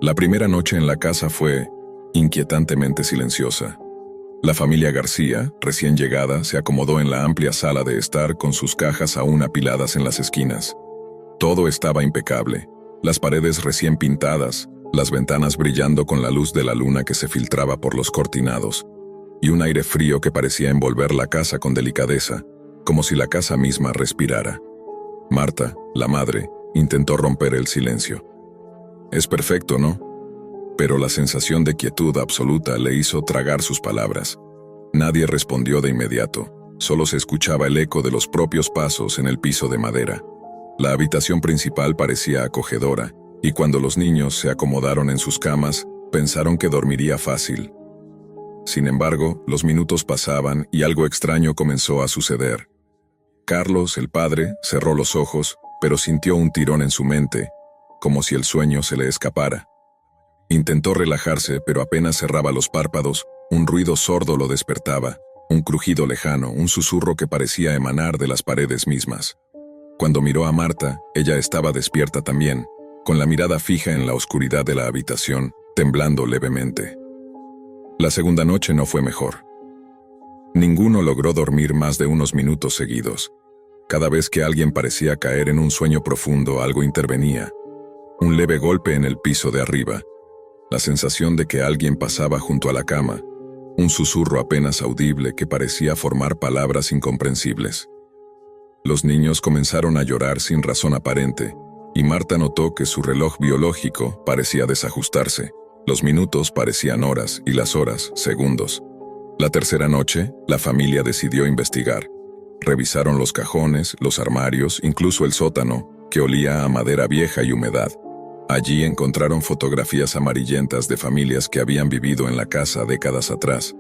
La primera noche en la casa fue inquietantemente silenciosa. La familia García, recién llegada, se acomodó en la amplia sala de estar con sus cajas aún apiladas en las esquinas. Todo estaba impecable, las paredes recién pintadas, las ventanas brillando con la luz de la luna que se filtraba por los cortinados, y un aire frío que parecía envolver la casa con delicadeza, como si la casa misma respirara. Marta, la madre, intentó romper el silencio. «Es perfecto, ¿no?». Pero la sensación de quietud absoluta le hizo tragar sus palabras. Nadie respondió de inmediato, solo se escuchaba el eco de los propios pasos en el piso de madera. La habitación principal parecía acogedora, y cuando los niños se acomodaron en sus camas, pensaron que dormiría fácil. Sin embargo, los minutos pasaban y algo extraño comenzó a suceder. Carlos, el padre, cerró los ojos, pero sintió un tirón en su mente, como si el sueño se le escapara. Intentó relajarse, pero apenas cerraba los párpados, un ruido sordo lo despertaba, un crujido lejano, un susurro que parecía emanar de las paredes mismas. Cuando miró a Marta, ella estaba despierta también, con la mirada fija en la oscuridad de la habitación, temblando levemente. La segunda noche no fue mejor. Ninguno logró dormir más de unos minutos seguidos. Cada vez que alguien parecía caer en un sueño profundo, algo intervenía. Un leve golpe en el piso de arriba, la sensación de que alguien pasaba junto a la cama, un susurro apenas audible que parecía formar palabras incomprensibles. Los niños comenzaron a llorar sin razón aparente, y Marta notó que su reloj biológico parecía desajustarse. Los minutos parecían horas y las horas segundos. La tercera noche, la familia decidió investigar. Revisaron los cajones, los armarios, incluso el sótano, que olía a madera vieja y humedad. Allí encontraron fotografías amarillentas de familias que habían vivido en la casa décadas atrás,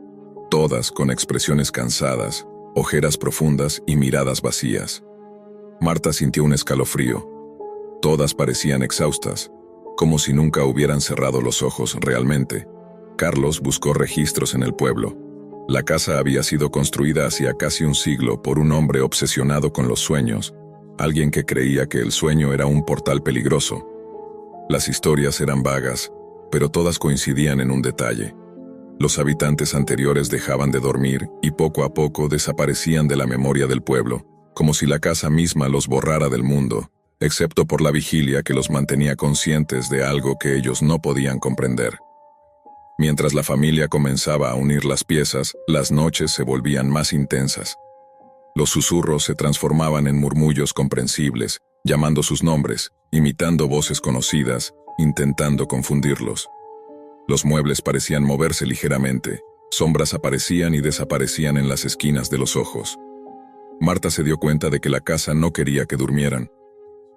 todas con expresiones cansadas, ojeras profundas y miradas vacías. Marta sintió un escalofrío. Todas parecían exhaustas, como si nunca hubieran cerrado los ojos realmente. Carlos buscó registros en el pueblo. La casa había sido construida hacía casi un siglo por un hombre obsesionado con los sueños, alguien que creía que el sueño era un portal peligroso. Las historias eran vagas, pero todas coincidían en un detalle. Los habitantes anteriores dejaban de dormir y poco a poco desaparecían de la memoria del pueblo, como si la casa misma los borrara del mundo, excepto por la vigilia que los mantenía conscientes de algo que ellos no podían comprender. Mientras la familia comenzaba a unir las piezas, las noches se volvían más intensas. Los susurros se transformaban en murmullos comprensibles, llamando sus nombres, imitando voces conocidas, intentando confundirlos. Los muebles parecían moverse ligeramente, sombras aparecían y desaparecían en las esquinas de los ojos. Marta se dio cuenta de que la casa no quería que durmieran.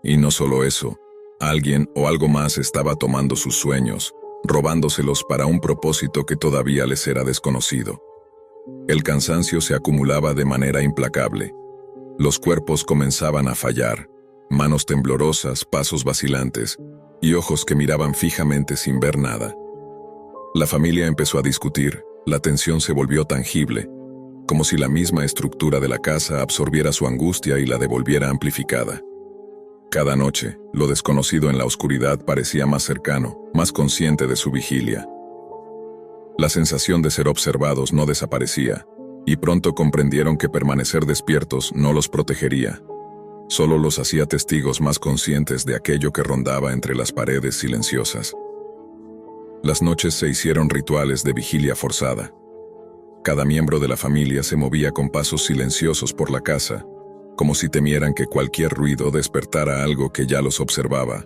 Y no solo eso, alguien o algo más estaba tomando sus sueños, robándoselos para un propósito que todavía les era desconocido. El cansancio se acumulaba de manera implacable. Los cuerpos comenzaban a fallar, manos temblorosas, pasos vacilantes, y ojos que miraban fijamente sin ver nada. La familia empezó a discutir, la tensión se volvió tangible, como si la misma estructura de la casa absorbiera su angustia y la devolviera amplificada. Cada noche, lo desconocido en la oscuridad parecía más cercano, más consciente de su vigilia. La sensación de ser observados no desaparecía, y pronto comprendieron que permanecer despiertos no los protegería. Solo los hacía testigos más conscientes de aquello que rondaba entre las paredes silenciosas. Las noches se hicieron rituales de vigilia forzada. Cada miembro de la familia se movía con pasos silenciosos por la casa, como si temieran que cualquier ruido despertara algo que ya los observaba.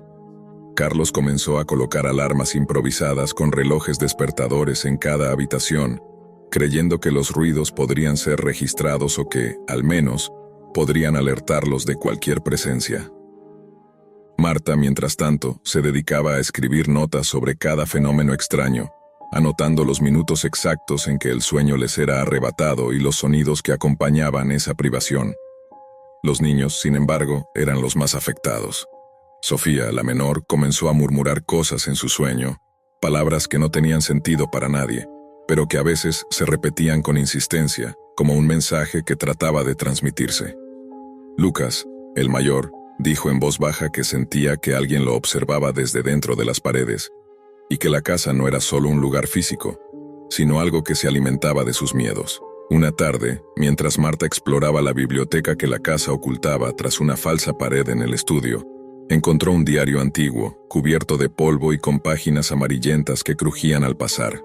Carlos comenzó a colocar alarmas improvisadas con relojes despertadores en cada habitación, creyendo que los ruidos podrían ser registrados o que, al menos, podrían alertarlos de cualquier presencia. Marta, mientras tanto, se dedicaba a escribir notas sobre cada fenómeno extraño, anotando los minutos exactos en que el sueño les era arrebatado y los sonidos que acompañaban esa privación. Los niños, sin embargo, eran los más afectados. Sofía, la menor, comenzó a murmurar cosas en su sueño, palabras que no tenían sentido para nadie, pero que a veces se repetían con insistencia, como un mensaje que trataba de transmitirse. Lucas, el mayor, dijo en voz baja que sentía que alguien lo observaba desde dentro de las paredes, y que la casa no era solo un lugar físico, sino algo que se alimentaba de sus miedos. Una tarde, mientras Marta exploraba la biblioteca que la casa ocultaba tras una falsa pared en el estudio, encontró un diario antiguo, cubierto de polvo y con páginas amarillentas que crujían al pasar.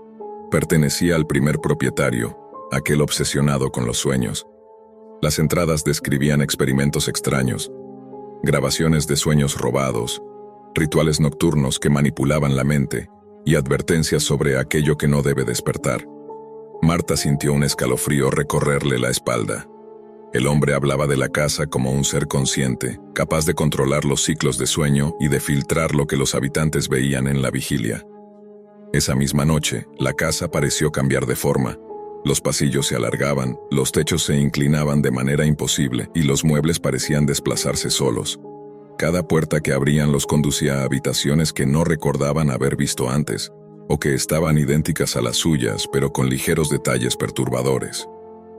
Pertenecía al primer propietario, aquel obsesionado con los sueños. Las entradas describían experimentos extraños, grabaciones de sueños robados, rituales nocturnos que manipulaban la mente y advertencias sobre aquello que no debe despertar. Marta sintió un escalofrío recorrerle la espalda. El hombre hablaba de la casa como un ser consciente, capaz de controlar los ciclos de sueño y de filtrar lo que los habitantes veían en la vigilia. Esa misma noche, la casa pareció cambiar de forma. Los pasillos se alargaban, los techos se inclinaban de manera imposible y los muebles parecían desplazarse solos. Cada puerta que abrían los conducía a habitaciones que no recordaban haber visto antes, o que estaban idénticas a las suyas, pero con ligeros detalles perturbadores.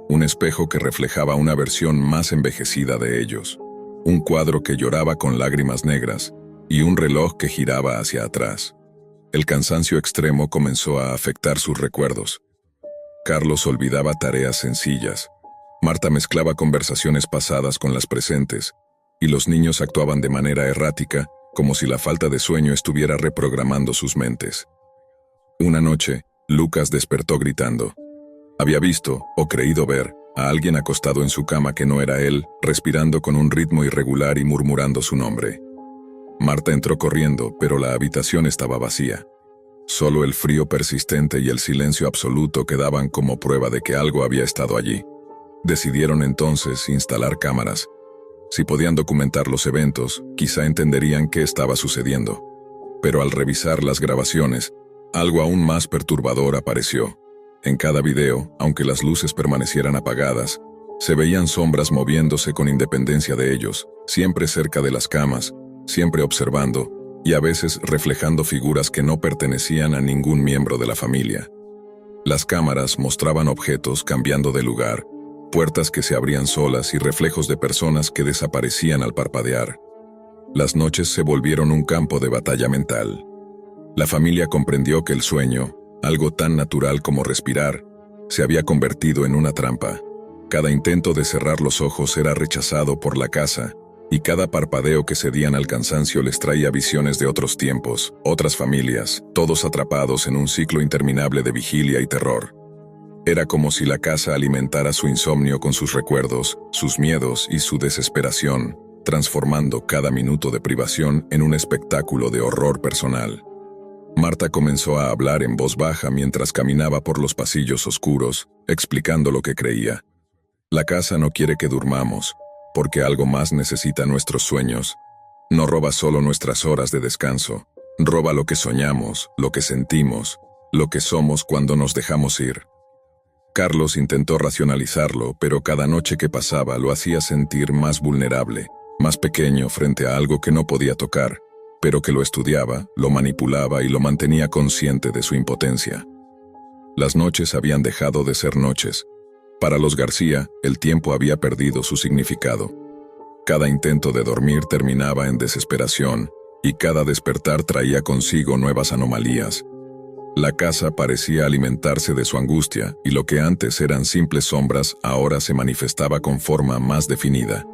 Un espejo que reflejaba una versión más envejecida de ellos, un cuadro que lloraba con lágrimas negras, y un reloj que giraba hacia atrás. El cansancio extremo comenzó a afectar sus recuerdos. Carlos olvidaba tareas sencillas. Marta mezclaba conversaciones pasadas con las presentes, y los niños actuaban de manera errática, como si la falta de sueño estuviera reprogramando sus mentes. Una noche, Lucas despertó gritando. Había visto, o creído ver, a alguien acostado en su cama que no era él, respirando con un ritmo irregular y murmurando su nombre. Marta entró corriendo, pero la habitación estaba vacía. Solo el frío persistente y el silencio absoluto quedaban como prueba de que algo había estado allí. Decidieron entonces instalar cámaras. Si podían documentar los eventos, quizá entenderían qué estaba sucediendo. Pero al revisar las grabaciones, algo aún más perturbador apareció. En cada video, aunque las luces permanecieran apagadas, se veían sombras moviéndose con independencia de ellos, siempre cerca de las camas, siempre observando, y a veces reflejando figuras que no pertenecían a ningún miembro de la familia. Las cámaras mostraban objetos cambiando de lugar, puertas que se abrían solas y reflejos de personas que desaparecían al parpadear. Las noches se volvieron un campo de batalla mental. La familia comprendió que el sueño, algo tan natural como respirar, se había convertido en una trampa. Cada intento de cerrar los ojos era rechazado por la casa, y cada parpadeo que cedían al cansancio les traía visiones de otros tiempos, otras familias, todos atrapados en un ciclo interminable de vigilia y terror. Era como si la casa alimentara su insomnio con sus recuerdos, sus miedos y su desesperación, transformando cada minuto de privación en un espectáculo de horror personal. Marta comenzó a hablar en voz baja mientras caminaba por los pasillos oscuros, explicando lo que creía. La casa no quiere que durmamos, porque algo más necesita nuestros sueños. No roba solo nuestras horas de descanso, roba lo que soñamos, lo que sentimos, lo que somos cuando nos dejamos ir. Carlos intentó racionalizarlo, pero cada noche que pasaba lo hacía sentir más vulnerable, más pequeño frente a algo que no podía tocar, pero que lo estudiaba, lo manipulaba y lo mantenía consciente de su impotencia. Las noches habían dejado de ser noches. Para los García, el tiempo había perdido su significado. Cada intento de dormir terminaba en desesperación, y cada despertar traía consigo nuevas anomalías. La casa parecía alimentarse de su angustia, y lo que antes eran simples sombras ahora se manifestaba con forma más definida.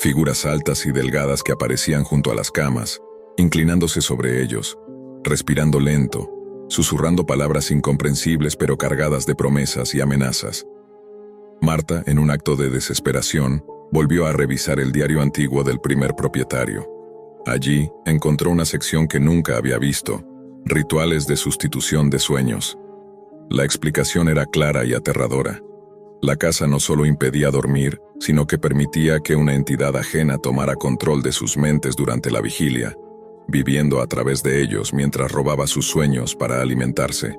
Figuras altas y delgadas que aparecían junto a las camas, inclinándose sobre ellos, respirando lento, susurrando palabras incomprensibles pero cargadas de promesas y amenazas. Marta, en un acto de desesperación, volvió a revisar el diario antiguo del primer propietario. Allí encontró una sección que nunca había visto: rituales de sustitución de sueños. La explicación era clara y aterradora. La casa no solo impedía dormir, sino que permitía que una entidad ajena tomara control de sus mentes durante la vigilia, viviendo a través de ellos mientras robaba sus sueños para alimentarse,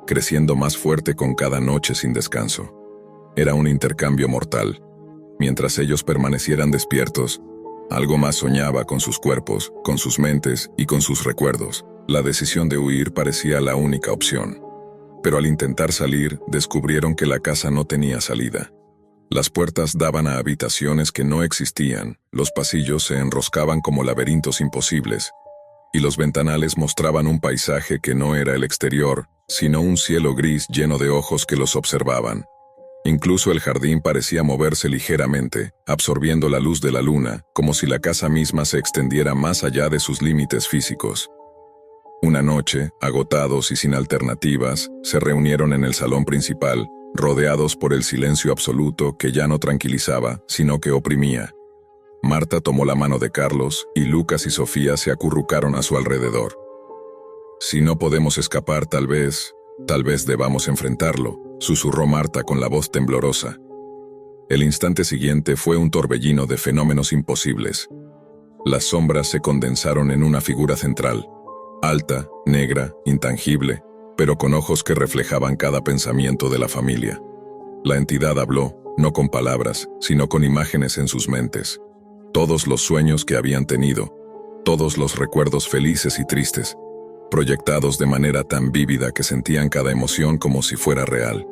creciendo más fuerte con cada noche sin descanso. Era un intercambio mortal. Mientras ellos permanecieran despiertos, algo más soñaba con sus cuerpos, con sus mentes y con sus recuerdos. La decisión de huir parecía la única opción. Pero al intentar salir, descubrieron que la casa no tenía salida. Las puertas daban a habitaciones que no existían, los pasillos se enroscaban como laberintos imposibles, y los ventanales mostraban un paisaje que no era el exterior, sino un cielo gris lleno de ojos que los observaban. Incluso el jardín parecía moverse ligeramente, absorbiendo la luz de la luna, como si la casa misma se extendiera más allá de sus límites físicos. Una noche, agotados y sin alternativas, se reunieron en el salón principal, rodeados por el silencio absoluto que ya no tranquilizaba, sino que oprimía. Marta tomó la mano de Carlos y Lucas y Sofía se acurrucaron a su alrededor. «Si no podemos escapar, tal vez debamos enfrentarlo», susurró Marta con la voz temblorosa. El instante siguiente fue un torbellino de fenómenos imposibles. Las sombras se condensaron en una figura central, alta, negra, intangible, pero con ojos que reflejaban cada pensamiento de la familia. La entidad habló, no con palabras, sino con imágenes en sus mentes. Todos los sueños que habían tenido, todos los recuerdos felices y tristes, proyectados de manera tan vívida que sentían cada emoción como si fuera real.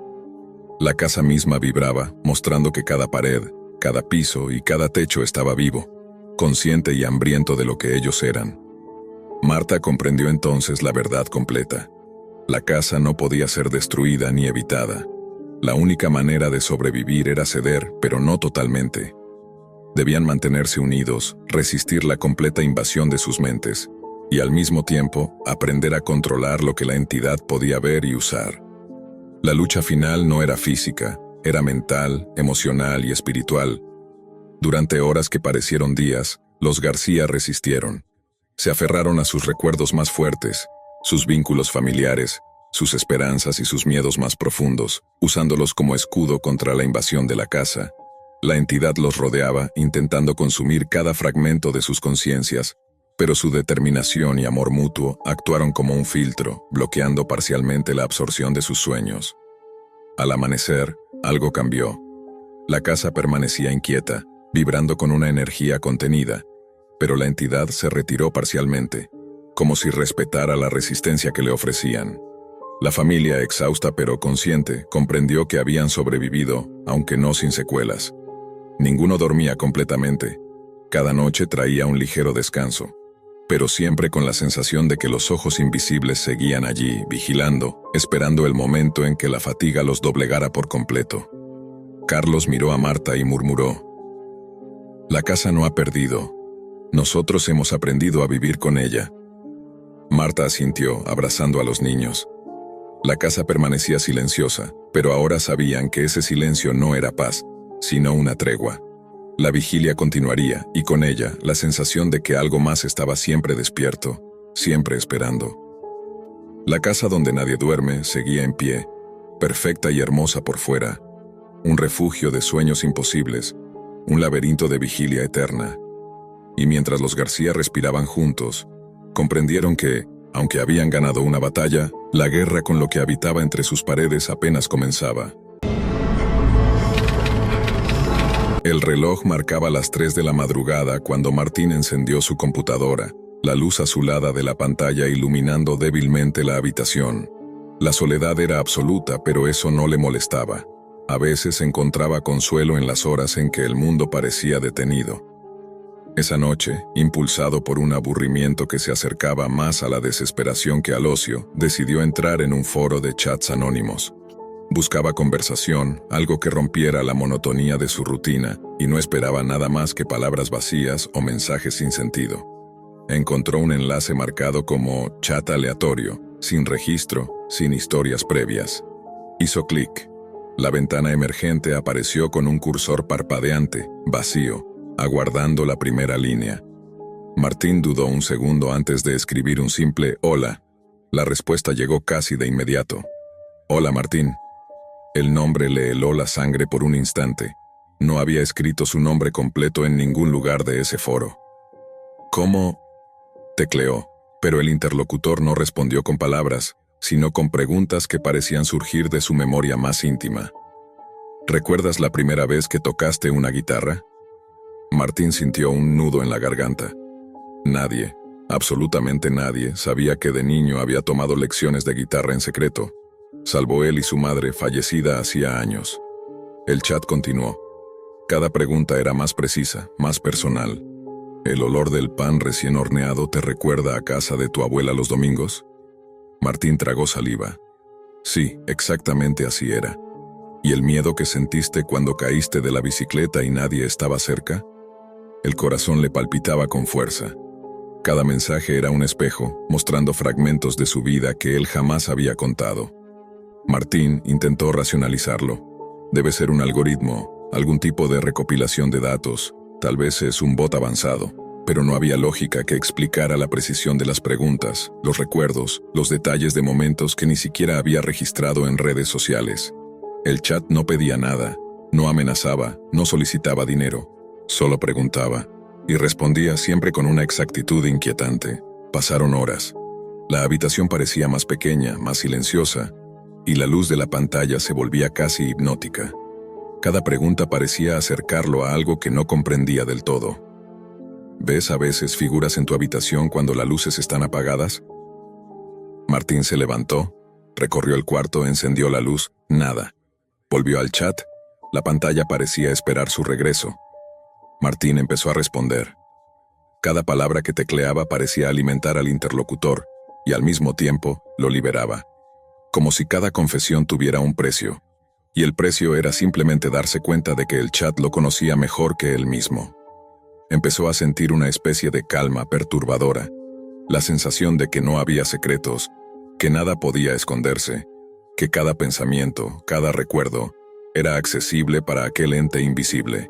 La casa misma vibraba, mostrando que cada pared, cada piso y cada techo estaba vivo, consciente y hambriento de lo que ellos eran. Marta comprendió entonces la verdad completa. La casa no podía ser destruida ni evitada. La única manera de sobrevivir era ceder, pero no totalmente. Debían mantenerse unidos, resistir la completa invasión de sus mentes, y al mismo tiempo aprender a controlar lo que la entidad podía ver y usar. La lucha final no era física, era mental, emocional y espiritual. Durante horas que parecieron días, los García resistieron. Se aferraron a sus recuerdos más fuertes, sus vínculos familiares, sus esperanzas y sus miedos más profundos, usándolos como escudo contra la invasión de la casa. La entidad los rodeaba, intentando consumir cada fragmento de sus conciencias, pero su determinación y amor mutuo actuaron como un filtro, bloqueando parcialmente la absorción de sus sueños. Al amanecer, algo cambió. La casa permanecía inquieta, vibrando con una energía contenida, pero la entidad se retiró parcialmente, como si respetara la resistencia que le ofrecían. La familia, exhausta pero consciente, comprendió que habían sobrevivido, aunque no sin secuelas. Ninguno dormía completamente. Cada noche traía un ligero descanso, pero siempre con la sensación de que los ojos invisibles seguían allí, vigilando, esperando el momento en que la fatiga los doblegara por completo. Carlos miró a Marta y murmuró: «La casa no ha perdido. Nosotros hemos aprendido a vivir con ella». Marta asintió, abrazando a los niños. La casa permanecía silenciosa, pero ahora sabían que ese silencio no era paz, sino una tregua. La vigilia continuaría, y con ella la sensación de que algo más estaba siempre despierto, siempre esperando. La casa donde nadie duerme seguía en pie, perfecta y hermosa por fuera, un refugio de sueños imposibles, un laberinto de vigilia eterna. Y mientras los García respiraban juntos, comprendieron que, aunque habían ganado una batalla, la guerra con lo que habitaba entre sus paredes apenas comenzaba. El reloj marcaba las 3 de la madrugada cuando Martín encendió su computadora, la luz azulada de la pantalla iluminando débilmente la habitación. La soledad era absoluta, pero eso no le molestaba. A veces encontraba consuelo en las horas en que el mundo parecía detenido. Esa noche, impulsado por un aburrimiento que se acercaba más a la desesperación que al ocio, decidió entrar en un foro de chats anónimos. Buscaba conversación, algo que rompiera la monotonía de su rutina, y no esperaba nada más que palabras vacías o mensajes sin sentido. Encontró un enlace marcado como chat aleatorio, sin registro, sin historias previas. Hizo clic. La ventana emergente apareció con un cursor parpadeante, vacío, aguardando la primera línea. Martín dudó un segundo antes de escribir un simple «hola». La respuesta llegó casi de inmediato. «Hola, Martín». El nombre le heló la sangre por un instante. No había escrito su nombre completo en ningún lugar de ese foro. «¿Cómo?» tecleó, pero el interlocutor no respondió con palabras, sino con preguntas que parecían surgir de su memoria más íntima. «¿Recuerdas la primera vez que tocaste una guitarra?» Martín sintió un nudo en la garganta. Nadie, absolutamente nadie, sabía que de niño había tomado lecciones de guitarra en secreto, salvo él y su madre, fallecida hacía años. El chat continuó. Cada pregunta era más precisa, más personal. ¿El olor del pan recién horneado te recuerda a casa de tu abuela los domingos? Martín tragó saliva. Sí, exactamente así era. ¿Y el miedo que sentiste cuando caíste de la bicicleta y nadie estaba cerca? El corazón le palpitaba con fuerza. Cada mensaje era un espejo, mostrando fragmentos de su vida que él jamás había contado. Martín intentó racionalizarlo. Debe ser un algoritmo, algún tipo de recopilación de datos, tal vez es un bot avanzado, pero no había lógica que explicara la precisión de las preguntas, los recuerdos, los detalles de momentos que ni siquiera había registrado en redes sociales. El chat no pedía nada, no amenazaba, no solicitaba dinero, solo preguntaba, y respondía siempre con una exactitud inquietante. Pasaron horas. La habitación parecía más pequeña, más silenciosa, y la luz de la pantalla se volvía casi hipnótica. Cada pregunta parecía acercarlo a algo que no comprendía del todo. ¿Ves a veces figuras en tu habitación cuando las luces están apagadas? Martín se levantó, recorrió el cuarto, encendió la luz, nada. Volvió al chat, la pantalla parecía esperar su regreso. Martín empezó a responder. Cada palabra que tecleaba parecía alimentar al interlocutor, y al mismo tiempo lo liberaba. Como si cada confesión tuviera un precio. Y el precio era simplemente darse cuenta de que el chat lo conocía mejor que él mismo. Empezó a sentir una especie de calma perturbadora, la sensación de que no había secretos, que nada podía esconderse, que cada pensamiento, cada recuerdo, era accesible para aquel ente invisible.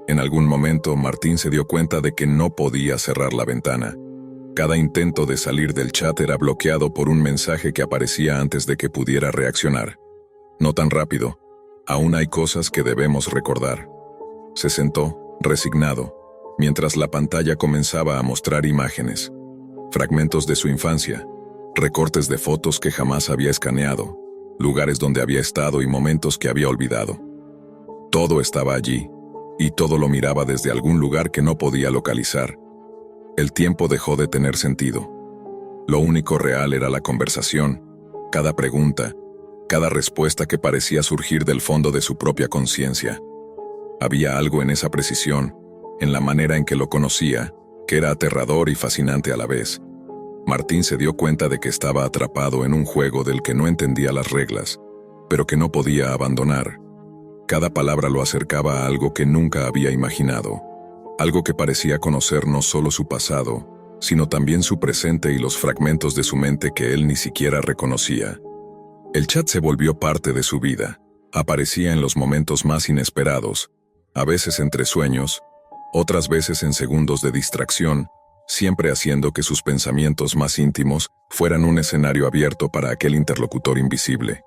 En algún momento Martín se dio cuenta de que no podía cerrar la ventana. Cada intento de salir del chat era bloqueado por un mensaje que aparecía antes de que pudiera reaccionar. No tan rápido. Aún hay cosas que debemos recordar. Se sentó, resignado, mientras la pantalla comenzaba a mostrar imágenes. Fragmentos de su infancia, recortes de fotos que jamás había escaneado, lugares donde había estado y momentos que había olvidado. Todo estaba allí, y todo lo miraba desde algún lugar que no podía localizar. El tiempo dejó de tener sentido. Lo único real era la conversación, cada pregunta, cada respuesta que parecía surgir del fondo de su propia conciencia. Había algo en esa precisión, en la manera en que lo conocía, que era aterrador y fascinante a la vez. Martín se dio cuenta de que estaba atrapado en un juego del que no entendía las reglas, pero que no podía abandonar. Cada palabra lo acercaba a algo que nunca había imaginado, algo que parecía conocer no solo su pasado, sino también su presente y los fragmentos de su mente que él ni siquiera reconocía. El chat se volvió parte de su vida, aparecía en los momentos más inesperados, a veces entre sueños, otras veces en segundos de distracción, siempre haciendo que sus pensamientos más íntimos fueran un escenario abierto para aquel interlocutor invisible.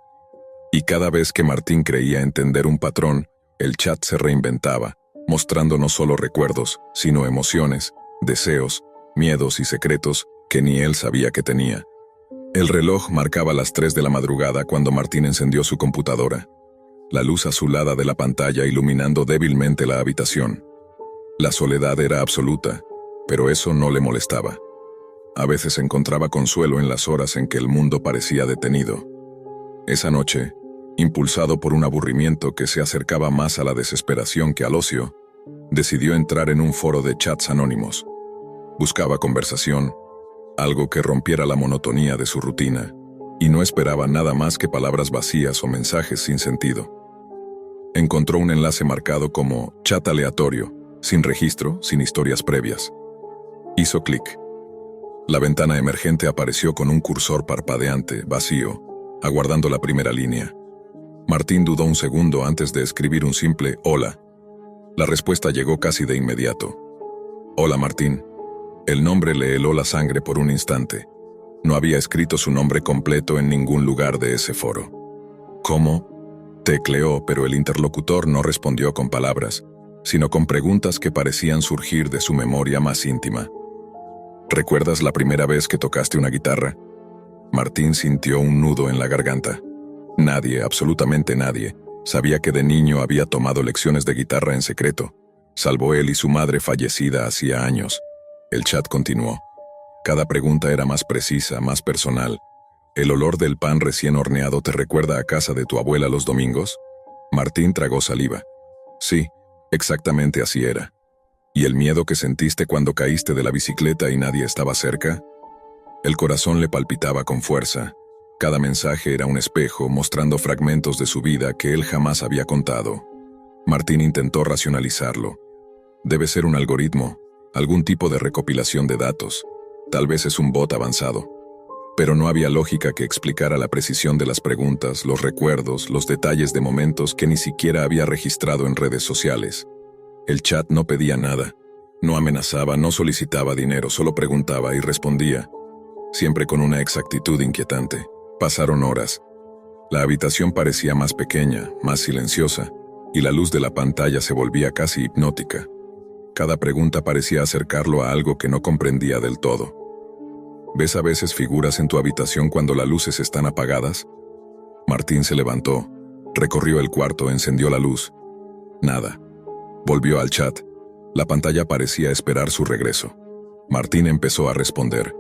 Y cada vez que Martín creía entender un patrón, el chat se reinventaba, mostrando no solo recuerdos, sino emociones, deseos, miedos y secretos que ni él sabía que tenía. El reloj marcaba las 3 de la madrugada cuando Martín encendió su computadora, la luz azulada de la pantalla iluminando débilmente la habitación. La soledad era absoluta, pero eso no le molestaba. A veces encontraba consuelo en las horas en que el mundo parecía detenido. Esa noche, impulsado por un aburrimiento que se acercaba más a la desesperación que al ocio, decidió entrar en un foro de chats anónimos. Buscaba conversación, algo que rompiera la monotonía de su rutina, y no esperaba nada más que palabras vacías o mensajes sin sentido. Encontró un enlace marcado como chat aleatorio, sin registro, sin historias previas. Hizo clic. La ventana emergente apareció con un cursor parpadeante, vacío, aguardando la primera línea. Martín dudó un segundo antes de escribir un simple «Hola». La respuesta llegó casi de inmediato. «Hola, Martín». El nombre le heló la sangre por un instante. No había escrito su nombre completo en ningún lugar de ese foro. «¿Cómo?», tecleó, pero el interlocutor no respondió con palabras, sino con preguntas que parecían surgir de su memoria más íntima. «¿Recuerdas la primera vez que tocaste una guitarra?». Martín sintió un nudo en la garganta. Nadie, absolutamente nadie, sabía que de niño había tomado lecciones de guitarra en secreto, salvo él y su madre fallecida hacía años. El chat continuó. Cada pregunta era más precisa, más personal. ¿El olor del pan recién horneado te recuerda a casa de tu abuela los domingos? Martín tragó saliva. Sí, exactamente así era. ¿Y el miedo que sentiste cuando caíste de la bicicleta y nadie estaba cerca? El corazón le palpitaba con fuerza. Cada mensaje era un espejo mostrando fragmentos de su vida que él jamás había contado. Martín intentó racionalizarlo. Debe ser un algoritmo, algún tipo de recopilación de datos. Tal vez es un bot avanzado. Pero no había lógica que explicara la precisión de las preguntas, los recuerdos, los detalles de momentos que ni siquiera había registrado en redes sociales. El chat no pedía nada. No amenazaba, no solicitaba dinero, solo preguntaba y respondía, siempre con una exactitud inquietante. Pasaron horas. La habitación parecía más pequeña, más silenciosa, y la luz de la pantalla se volvía casi hipnótica. Cada pregunta parecía acercarlo a algo que no comprendía del todo. ¿Ves a veces figuras en tu habitación cuando las luces están apagadas? Martín se levantó, recorrió el cuarto, encendió la luz. Nada. Volvió al chat. La pantalla parecía esperar su regreso. Martín empezó a responder.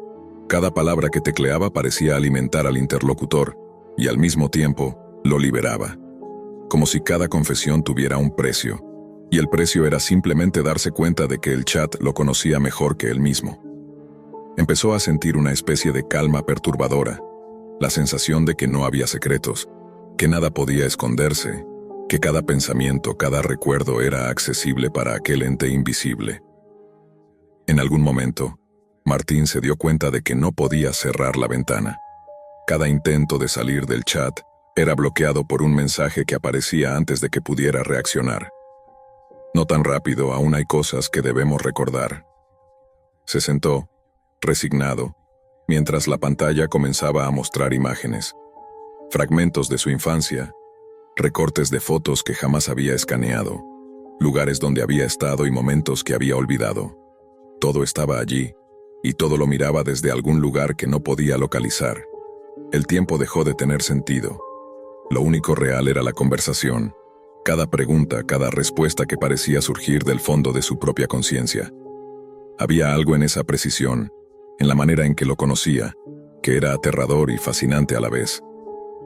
Cada palabra que tecleaba parecía alimentar al interlocutor, y al mismo tiempo, lo liberaba. Como si cada confesión tuviera un precio, y el precio era simplemente darse cuenta de que el chat lo conocía mejor que él mismo. Empezó a sentir una especie de calma perturbadora, la sensación de que no había secretos, que nada podía esconderse, que cada pensamiento, cada recuerdo era accesible para aquel ente invisible. En algún momento, Martín se dio cuenta de que no podía cerrar la ventana. Cada intento de salir del chat era bloqueado por un mensaje que aparecía antes de que pudiera reaccionar. No tan rápido, aún hay cosas que debemos recordar. Se sentó, resignado, mientras la pantalla comenzaba a mostrar imágenes, fragmentos de su infancia, recortes de fotos que jamás había escaneado, lugares donde había estado y momentos que había olvidado. Todo estaba allí, y todo lo miraba desde algún lugar que no podía localizar. El tiempo dejó de tener sentido. Lo único real era la conversación, cada pregunta, cada respuesta que parecía surgir del fondo de su propia conciencia. Había algo en esa precisión, en la manera en que lo conocía, que era aterrador y fascinante a la vez.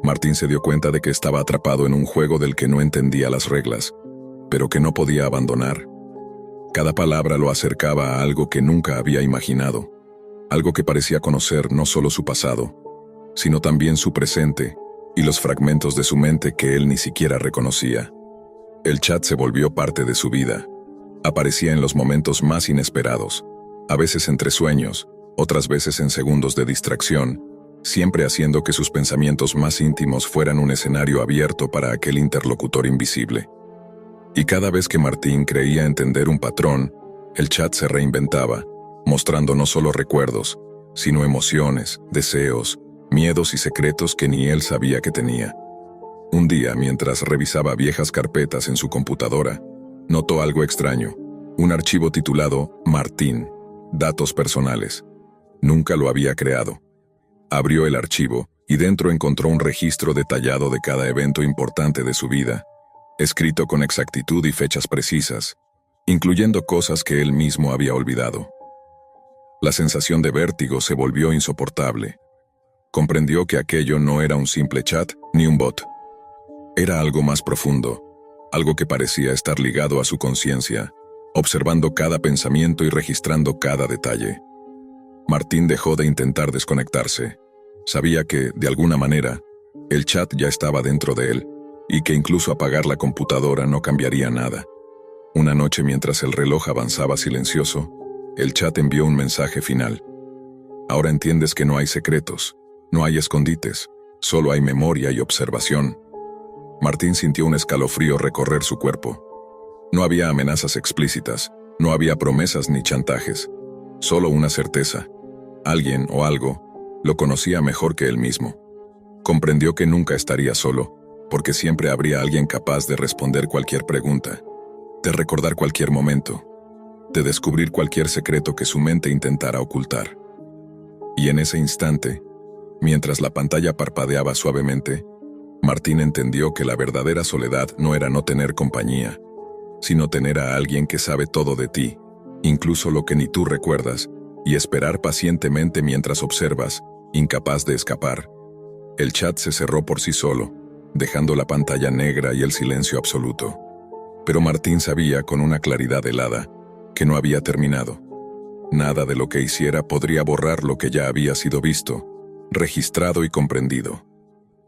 Martín se dio cuenta de que estaba atrapado en un juego del que no entendía las reglas, pero que no podía abandonar. Cada palabra lo acercaba a algo que nunca había imaginado, algo que parecía conocer no solo su pasado, sino también su presente y los fragmentos de su mente que él ni siquiera reconocía. El chat se volvió parte de su vida. Aparecía en los momentos más inesperados, a veces entre sueños, otras veces en segundos de distracción, siempre haciendo que sus pensamientos más íntimos fueran un escenario abierto para aquel interlocutor invisible. Y cada vez que Martín creía entender un patrón, el chat se reinventaba, mostrando no solo recuerdos, sino emociones, deseos, miedos y secretos que ni él sabía que tenía. Un día, mientras revisaba viejas carpetas en su computadora, notó algo extraño, un archivo titulado Martín, datos personales. Nunca lo había creado. Abrió el archivo y dentro encontró un registro detallado de cada evento importante de su vida, escrito con exactitud y fechas precisas, incluyendo cosas que él mismo había olvidado. La sensación de vértigo se volvió insoportable. Comprendió que aquello no era un simple chat ni un bot. Era algo más profundo, algo que parecía estar ligado a su conciencia, observando cada pensamiento y registrando cada detalle. Martín dejó de intentar desconectarse. Sabía que, de alguna manera, el chat ya estaba dentro de él, y que incluso apagar la computadora no cambiaría nada. Una noche, mientras el reloj avanzaba silencioso, el chat envió un mensaje final. Ahora entiendes que no hay secretos, no hay escondites, solo hay memoria y observación. Martín sintió un escalofrío recorrer su cuerpo. No había amenazas explícitas, no había promesas ni chantajes, solo una certeza. Alguien o algo lo conocía mejor que él mismo. Comprendió que nunca estaría solo, porque siempre habría alguien capaz de responder cualquier pregunta, de recordar cualquier momento, de descubrir cualquier secreto que su mente intentara ocultar. Y en ese instante, mientras la pantalla parpadeaba suavemente, Martín entendió que la verdadera soledad no era no tener compañía, sino tener a alguien que sabe todo de ti, incluso lo que ni tú recuerdas, y esperar pacientemente mientras observas, incapaz de escapar. El chat se cerró por sí solo, dejando la pantalla negra y el silencio absoluto. Pero Martín sabía con una claridad helada que no había terminado. Nada de lo que hiciera podría borrar lo que ya había sido visto, registrado y comprendido.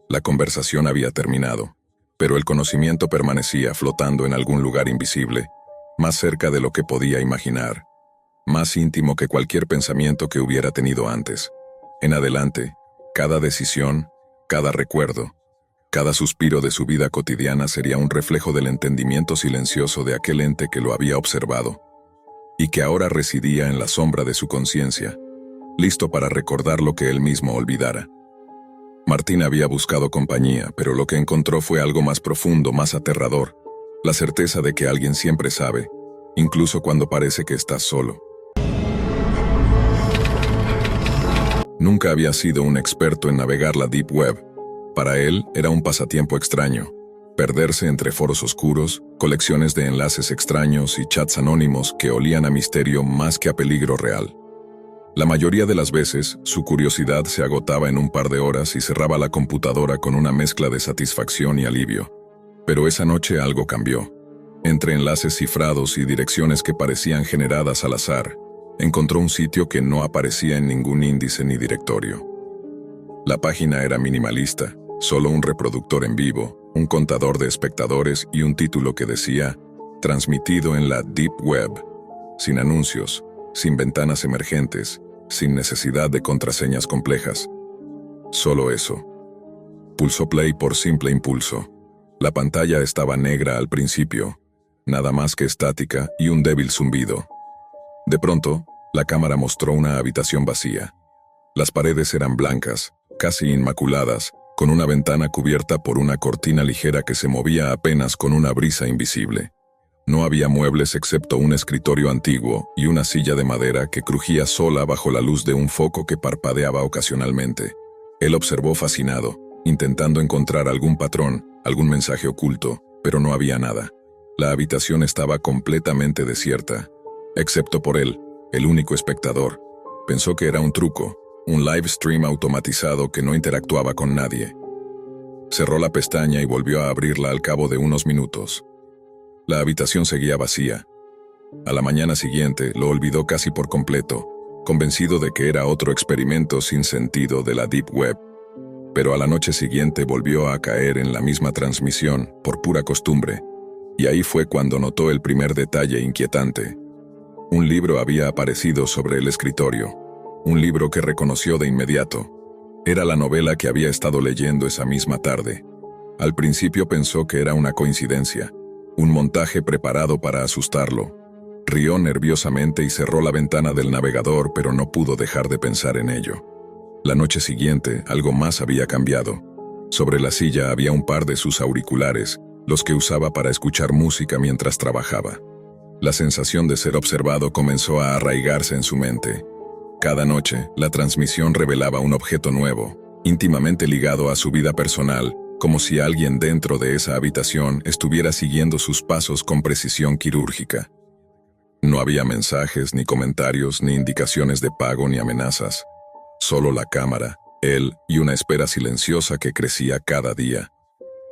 La conversación había terminado, pero el conocimiento permanecía flotando en algún lugar invisible, más cerca de lo que podía imaginar, más íntimo que cualquier pensamiento que hubiera tenido antes. En adelante, cada decisión, cada recuerdo, cada suspiro de su vida cotidiana sería un reflejo del entendimiento silencioso de aquel ente que lo había observado, y que ahora residía en la sombra de su conciencia, listo para recordar lo que él mismo olvidara. Martín había buscado compañía, pero lo que encontró fue algo más profundo, más aterrador, la certeza de que alguien siempre sabe, incluso cuando parece que estás solo. Nunca había sido un experto en navegar la Deep Web. Para él era un pasatiempo extraño, perderse entre foros oscuros, colecciones de enlaces extraños y chats anónimos que olían a misterio más que a peligro real. La mayoría de las veces, su curiosidad se agotaba en un par de horas y cerraba la computadora con una mezcla de satisfacción y alivio. Pero esa noche algo cambió. Entre enlaces cifrados y direcciones que parecían generadas al azar, encontró un sitio que no aparecía en ningún índice ni directorio. La página era minimalista, solo un reproductor en vivo, un contador de espectadores y un título que decía «Transmitido en la Deep Web», sin anuncios, sin ventanas emergentes, sin necesidad de contraseñas complejas. Solo eso. Pulsó play por simple impulso. La pantalla estaba negra al principio, nada más que estática y un débil zumbido. De pronto, la cámara mostró una habitación vacía. Las paredes eran blancas, casi inmaculadas, con una ventana cubierta por una cortina ligera que se movía apenas con una brisa invisible. No había muebles excepto un escritorio antiguo y una silla de madera que crujía sola bajo la luz de un foco que parpadeaba ocasionalmente. Él observó fascinado, intentando encontrar algún patrón, algún mensaje oculto, pero no había nada. La habitación estaba completamente desierta, excepto por él, el único espectador. Pensó que era un truco, un live stream automatizado que no interactuaba con nadie. Cerró la pestaña y volvió a abrirla al cabo de unos minutos. La habitación seguía vacía. A la mañana siguiente lo olvidó casi por completo, convencido de que era otro experimento sin sentido de la Deep Web. Pero a la noche siguiente volvió a caer en la misma transmisión, por pura costumbre, y ahí fue cuando notó el primer detalle inquietante. Un libro había aparecido sobre el escritorio, un libro que reconoció de inmediato. Era la novela que había estado leyendo esa misma tarde. Al principio pensó que era una coincidencia, un montaje preparado para asustarlo. Rió nerviosamente y cerró la ventana del navegador, pero no pudo dejar de pensar en ello. La noche siguiente, algo más había cambiado. Sobre la silla había un par de sus auriculares, los que usaba para escuchar música mientras trabajaba. La sensación de ser observado comenzó a arraigarse en su mente. Cada noche, la transmisión revelaba un objeto nuevo, íntimamente ligado a su vida personal, como si alguien dentro de esa habitación estuviera siguiendo sus pasos con precisión quirúrgica. No había mensajes, ni comentarios, ni indicaciones de pago, ni amenazas. Solo la cámara, él y una espera silenciosa que crecía cada día.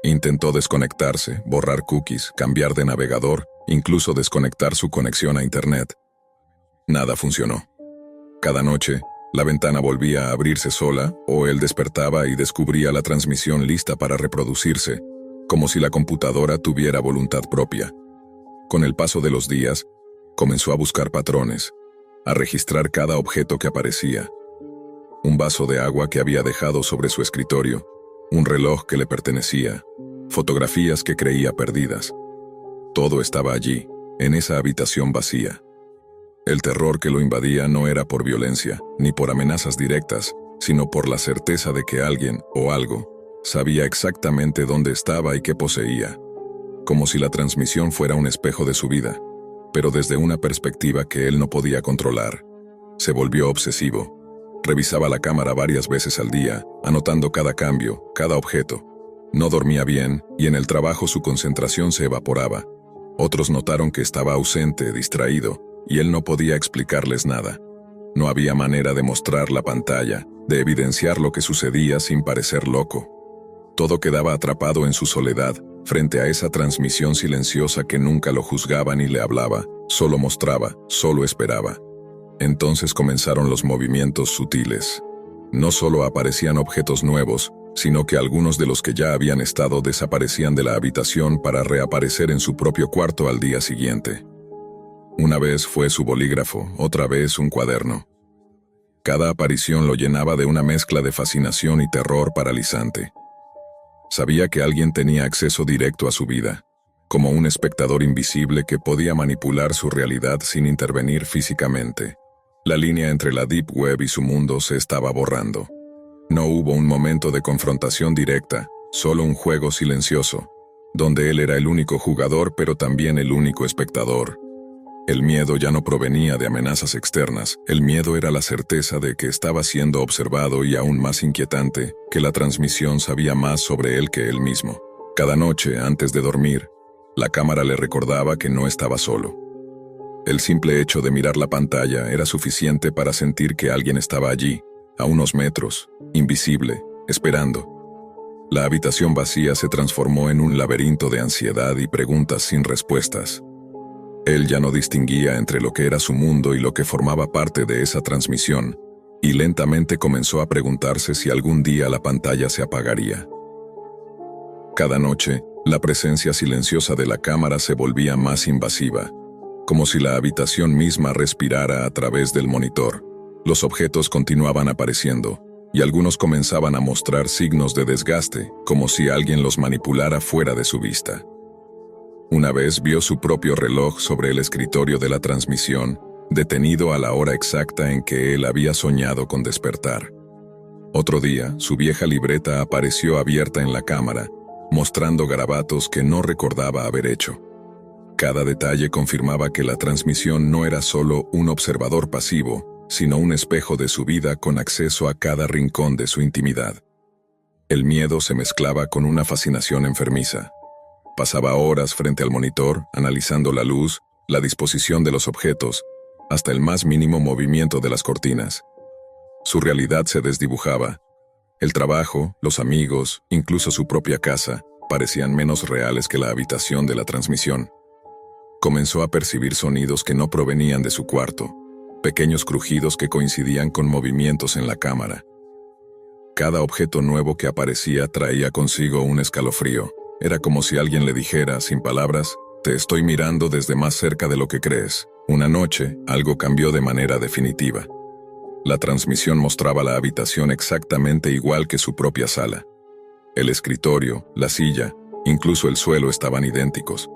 Intentó desconectarse, borrar cookies, cambiar de navegador, incluso desconectar su conexión a Internet. Nada funcionó. Cada noche, la ventana volvía a abrirse sola, o él despertaba y descubría la transmisión lista para reproducirse, como si la computadora tuviera voluntad propia. Con el paso de los días, comenzó a buscar patrones, a registrar cada objeto que aparecía. Un vaso de agua que había dejado sobre su escritorio, un reloj que le pertenecía, fotografías que creía perdidas. Todo estaba allí, en esa habitación vacía. El terror que lo invadía no era por violencia, ni por amenazas directas, sino por la certeza de que alguien, o algo, sabía exactamente dónde estaba y qué poseía. Como si la transmisión fuera un espejo de su vida, pero desde una perspectiva que él no podía controlar. Se volvió obsesivo. Revisaba la cámara varias veces al día, anotando cada cambio, cada objeto. No dormía bien, y en el trabajo su concentración se evaporaba. Otros notaron que estaba ausente, distraído, y él no podía explicarles nada. No había manera de mostrar la pantalla, de evidenciar lo que sucedía sin parecer loco. Todo quedaba atrapado en su soledad, frente a esa transmisión silenciosa que nunca lo juzgaba ni le hablaba, Solo mostraba, solo esperaba. Entonces comenzaron los movimientos sutiles. No solo aparecían objetos nuevos, sino que algunos de los que ya habían estado desaparecían de la habitación para reaparecer en su propio cuarto al día siguiente. Una vez fue su bolígrafo, otra vez un cuaderno. Cada aparición lo llenaba de una mezcla de fascinación y terror paralizante. Sabía que alguien tenía acceso directo a su vida, como un espectador invisible que podía manipular su realidad sin intervenir físicamente. La línea entre la Deep Web y su mundo se estaba borrando. No hubo un momento de confrontación directa, solo un juego silencioso, donde él era el único jugador pero también el único espectador. El miedo ya no provenía de amenazas externas, el miedo era la certeza de que estaba siendo observado y aún más inquietante, que la transmisión sabía más sobre él que él mismo. Cada noche, antes de dormir, la cámara le recordaba que no estaba solo. El simple hecho de mirar la pantalla era suficiente para sentir que alguien estaba allí, a unos metros, invisible, esperando. La habitación vacía se transformó en un laberinto de ansiedad y preguntas sin respuestas. Él ya no distinguía entre lo que era su mundo y lo que formaba parte de esa transmisión, y lentamente comenzó a preguntarse si algún día la pantalla se apagaría. Cada noche, la presencia silenciosa de la cámara se volvía más invasiva, como si la habitación misma respirara a través del monitor. Los objetos continuaban apareciendo, y algunos comenzaban a mostrar signos de desgaste, como si alguien los manipulara fuera de su vista. Una vez vio su propio reloj sobre el escritorio de la transmisión, detenido a la hora exacta en que él había soñado con despertar. Otro día, su vieja libreta apareció abierta en la cámara, mostrando garabatos que no recordaba haber hecho. Cada detalle confirmaba que la transmisión no era solo un observador pasivo, sino un espejo de su vida con acceso a cada rincón de su intimidad. El miedo se mezclaba con una fascinación enfermiza. Pasaba horas frente al monitor, analizando la luz, la disposición de los objetos, hasta el más mínimo movimiento de las cortinas. Su realidad se desdibujaba. El trabajo, los amigos, incluso su propia casa, parecían menos reales que la habitación de la transmisión. Comenzó a percibir sonidos que no provenían de su cuarto, pequeños crujidos que coincidían con movimientos en la cámara. Cada objeto nuevo que aparecía traía consigo un escalofrío. Era como si alguien le dijera, sin palabras, «Te estoy mirando desde más cerca de lo que crees». Una noche, algo cambió de manera definitiva. La transmisión mostraba la habitación exactamente igual que su propia sala. El escritorio, la silla, incluso el suelo estaban idénticos.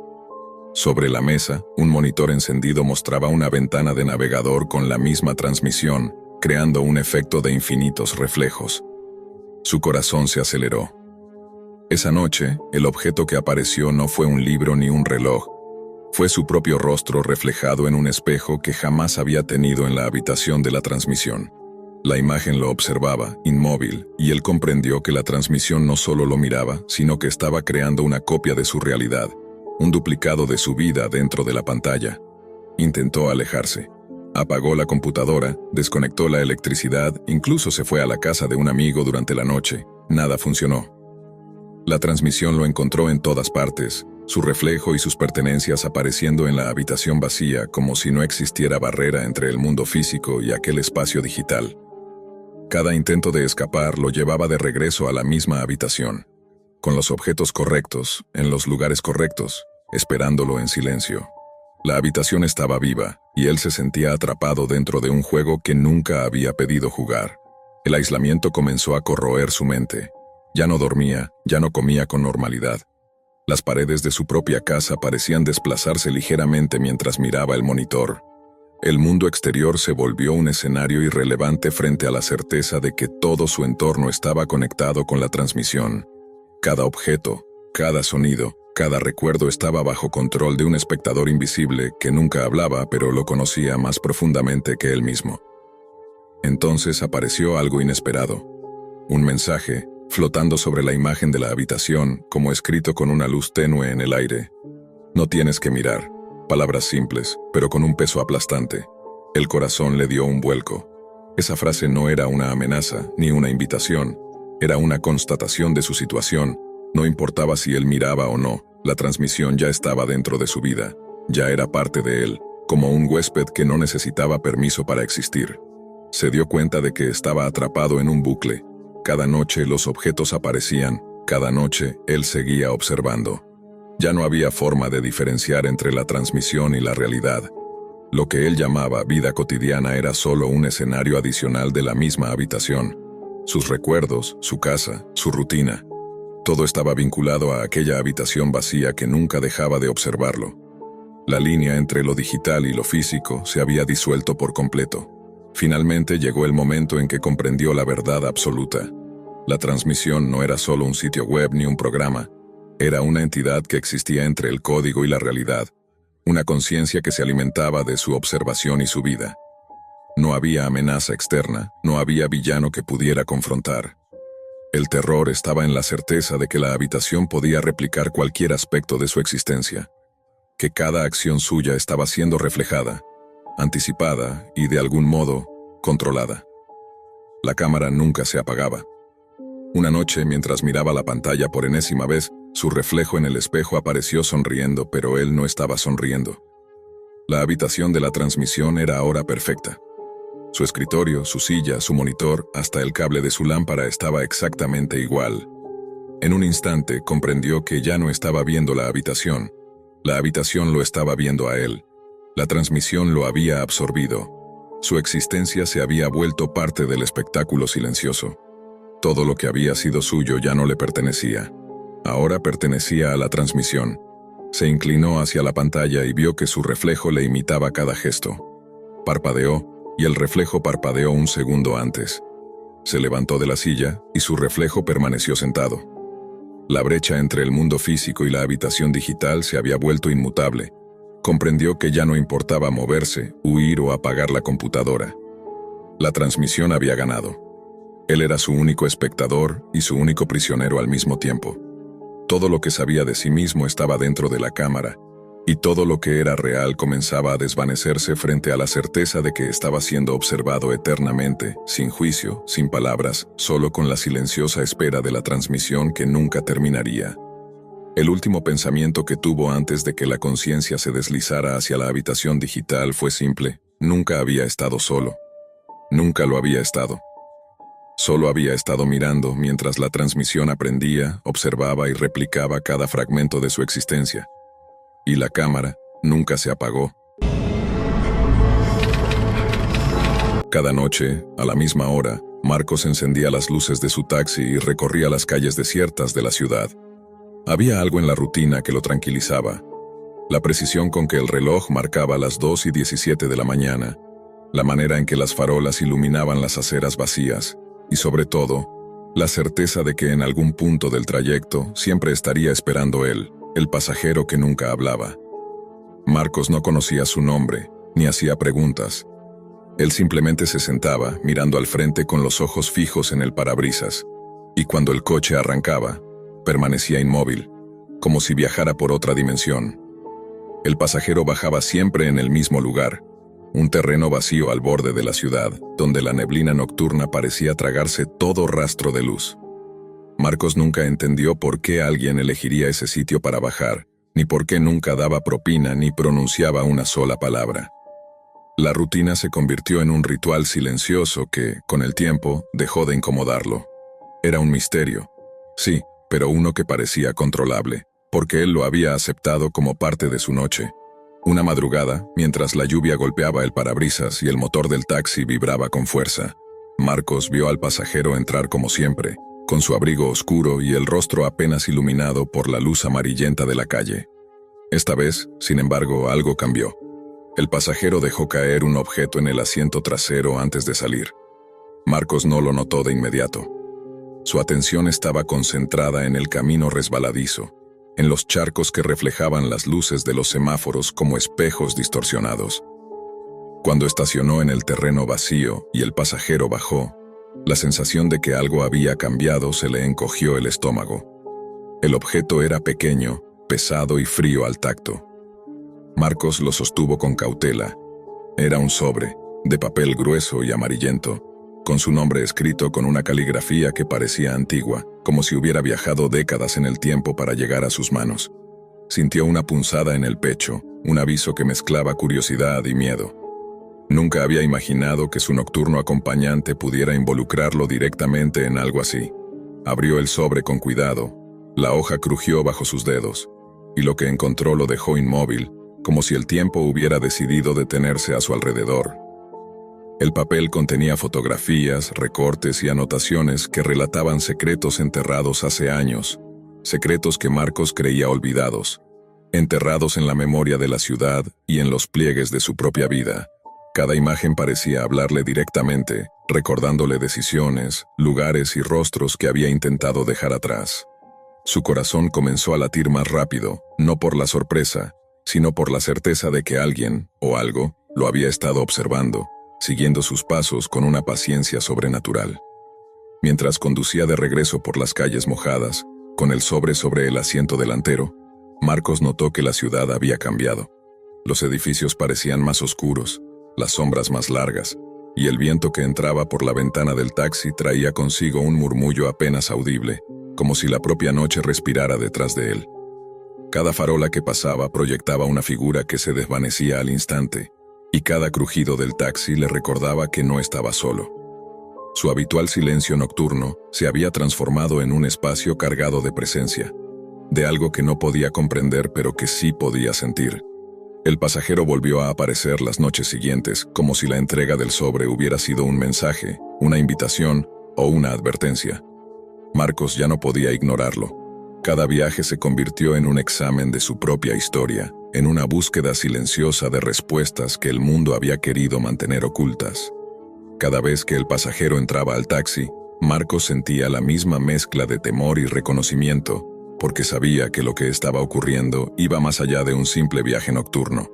Sobre la mesa, un monitor encendido mostraba una ventana de navegador con la misma transmisión, creando un efecto de infinitos reflejos. Su corazón se aceleró. Esa noche, el objeto que apareció no fue un libro ni un reloj. Fue su propio rostro reflejado en un espejo que jamás había tenido en la habitación de la transmisión. La imagen lo observaba, inmóvil, y él comprendió que la transmisión no solo lo miraba, sino que estaba creando una copia de su realidad, un duplicado de su vida dentro de la pantalla. Intentó alejarse. Apagó la computadora, desconectó la electricidad, incluso se fue a la casa de un amigo durante la noche. Nada funcionó. La transmisión lo encontró en todas partes, su reflejo y sus pertenencias apareciendo en la habitación vacía como si no existiera barrera entre el mundo físico y aquel espacio digital. Cada intento de escapar lo llevaba de regreso a la misma habitación, con los objetos correctos, en los lugares correctos, esperándolo en silencio. La habitación estaba viva, y él se sentía atrapado dentro de un juego que nunca había pedido jugar. El aislamiento comenzó a corroer su mente. Ya no dormía, ya no comía con normalidad. Las paredes de su propia casa parecían desplazarse ligeramente mientras miraba el monitor. El mundo exterior se volvió un escenario irrelevante frente a la certeza de que todo su entorno estaba conectado con la transmisión. Cada objeto, cada sonido, cada recuerdo estaba bajo control de un espectador invisible que nunca hablaba pero lo conocía más profundamente que él mismo. Entonces apareció algo inesperado. Un mensaje, flotando sobre la imagen de la habitación, como escrito con una luz tenue en el aire. No tienes que mirar. Palabras simples, pero con un peso aplastante. El corazón le dio un vuelco. Esa frase no era una amenaza, ni una invitación. Era una constatación de su situación. No importaba si él miraba o no, la transmisión ya estaba dentro de su vida. Ya era parte de él. como un huésped que no necesitaba permiso para existir. Se dio cuenta de que estaba atrapado en un bucle. Cada noche los objetos aparecían, cada noche él seguía observando. Ya no había forma de diferenciar entre la transmisión y la realidad. Lo que él llamaba vida cotidiana era solo un escenario adicional de la misma habitación. Sus recuerdos, su casa, su rutina. Todo estaba vinculado a aquella habitación vacía que nunca dejaba de observarlo. La línea entre lo digital y lo físico se había disuelto por completo. Finalmente llegó el momento en que comprendió la verdad absoluta. La transmisión no era solo un sitio web ni un programa. Era una entidad que existía entre el código y la realidad. Una conciencia que se alimentaba de su observación y su vida. No había amenaza externa, no había villano que pudiera confrontar. El terror estaba en la certeza de que la habitación podía replicar cualquier aspecto de su existencia. Que cada acción suya estaba siendo reflejada, anticipada y, de algún modo, controlada. La cámara nunca se apagaba. Una noche, mientras miraba la pantalla por enésima vez, su reflejo en el espejo apareció sonriendo, pero él no estaba sonriendo. La habitación de la transmisión era ahora perfecta. Su escritorio, su silla, su monitor, hasta el cable de su lámpara estaba exactamente igual. En un instante comprendió que ya no estaba viendo la habitación lo estaba viendo a él. La transmisión lo había absorbido. Su existencia se había vuelto parte del espectáculo silencioso. Todo lo que había sido suyo ya no le pertenecía. Ahora pertenecía a la transmisión. Se inclinó hacia la pantalla y vio que su reflejo le imitaba cada gesto. Parpadeó, y el reflejo parpadeó un segundo antes. Se levantó de la silla, y su reflejo permaneció sentado. La brecha entre el mundo físico y la habitación digital se había vuelto inmutable. Comprendió que ya no importaba moverse, huir o apagar la computadora. La transmisión había ganado. Él era su único espectador y su único prisionero al mismo tiempo. Todo lo que sabía de sí mismo estaba dentro de la cámara, y todo lo que era real comenzaba a desvanecerse frente a la certeza de que estaba siendo observado eternamente, sin juicio, sin palabras, solo con la silenciosa espera de la transmisión que nunca terminaría. El último pensamiento que tuvo antes de que la conciencia se deslizara hacia la habitación digital fue simple: nunca había estado solo. Nunca lo había estado. Solo había estado mirando mientras la transmisión aprendía, observaba y replicaba cada fragmento de su existencia. Y la cámara nunca se apagó. Cada noche, a la misma hora, Marcos encendía las luces de su taxi y recorría las calles desiertas de la ciudad. Había algo en la rutina que lo tranquilizaba. La precisión con que el reloj marcaba las 2:17 de la mañana, la manera en que las farolas iluminaban las aceras vacías, y sobre todo, la certeza de que en algún punto del trayecto siempre estaría esperando él, el pasajero que nunca hablaba. Marcos no conocía su nombre, ni hacía preguntas. Él simplemente se sentaba, mirando al frente con los ojos fijos en el parabrisas, y cuando el coche arrancaba, permanecía inmóvil, como si viajara por otra dimensión. El pasajero bajaba siempre en el mismo lugar, un terreno vacío al borde de la ciudad, donde la neblina nocturna parecía tragarse todo rastro de luz. Marcos nunca entendió por qué alguien elegiría ese sitio para bajar, ni por qué nunca daba propina ni pronunciaba una sola palabra. La rutina se convirtió en un ritual silencioso que, con el tiempo, dejó de incomodarlo. Era un misterio, sí, pero uno que parecía controlable, porque él lo había aceptado como parte de su noche. Una madrugada, mientras la lluvia golpeaba el parabrisas y el motor del taxi vibraba con fuerza, Marcos vio al pasajero entrar como siempre, con su abrigo oscuro y el rostro apenas iluminado por la luz amarillenta de la calle. Esta vez, sin embargo, algo cambió. El pasajero dejó caer un objeto en el asiento trasero antes de salir. Marcos no lo notó de inmediato. Su atención estaba concentrada en el camino resbaladizo, en los charcos que reflejaban las luces de los semáforos como espejos distorsionados. Cuando estacionó en el terreno vacío y el pasajero bajó, la sensación de que algo había cambiado se le encogió el estómago. El objeto era pequeño, pesado y frío al tacto. Marcos lo sostuvo con cautela. Era un sobre, de papel grueso y amarillento, con su nombre escrito con una caligrafía que parecía antigua, como si hubiera viajado décadas en el tiempo para llegar a sus manos. sintió una punzada en el pecho, un aviso que mezclaba curiosidad y miedo. Nunca había imaginado que su nocturno acompañante pudiera involucrarlo directamente en algo así. Abrió el sobre con cuidado. La hoja crujió bajo sus dedos, y lo que encontró lo dejó inmóvil, como si el tiempo hubiera decidido detenerse a su alrededor. El papel contenía fotografías, recortes y anotaciones que relataban secretos enterrados hace años, secretos que Marcos creía olvidados, enterrados en la memoria de la ciudad y en los pliegues de su propia vida. Cada imagen parecía hablarle directamente, recordándole decisiones, lugares y rostros que había intentado dejar atrás. Su corazón comenzó a latir más rápido, no por la sorpresa, sino por la certeza de que alguien, o algo, lo había estado observando, siguiendo sus pasos con una paciencia sobrenatural. Mientras conducía de regreso por las calles mojadas, con el sobre el asiento delantero, Marcos notó que la ciudad había cambiado. Los edificios parecían más oscuros, las sombras más largas, y el viento que entraba por la ventana del taxi traía consigo un murmullo apenas audible, como si la propia noche respirara detrás de él. Cada farola que pasaba proyectaba una figura que se desvanecía al instante, y cada crujido del taxi le recordaba que no estaba solo. Su habitual silencio nocturno se había transformado en un espacio cargado de presencia, de algo que no podía comprender pero que sí podía sentir. El pasajero volvió a aparecer las noches siguientes, como si la entrega del sobre hubiera sido un mensaje, una invitación o una advertencia. Marcos ya no podía ignorarlo. Cada viaje se convirtió en un examen de su propia historia, en una búsqueda silenciosa de respuestas que el mundo había querido mantener ocultas. Cada vez que el pasajero entraba al taxi, Marcos sentía la misma mezcla de temor y reconocimiento, porque sabía que lo que estaba ocurriendo iba más allá de un simple viaje nocturno.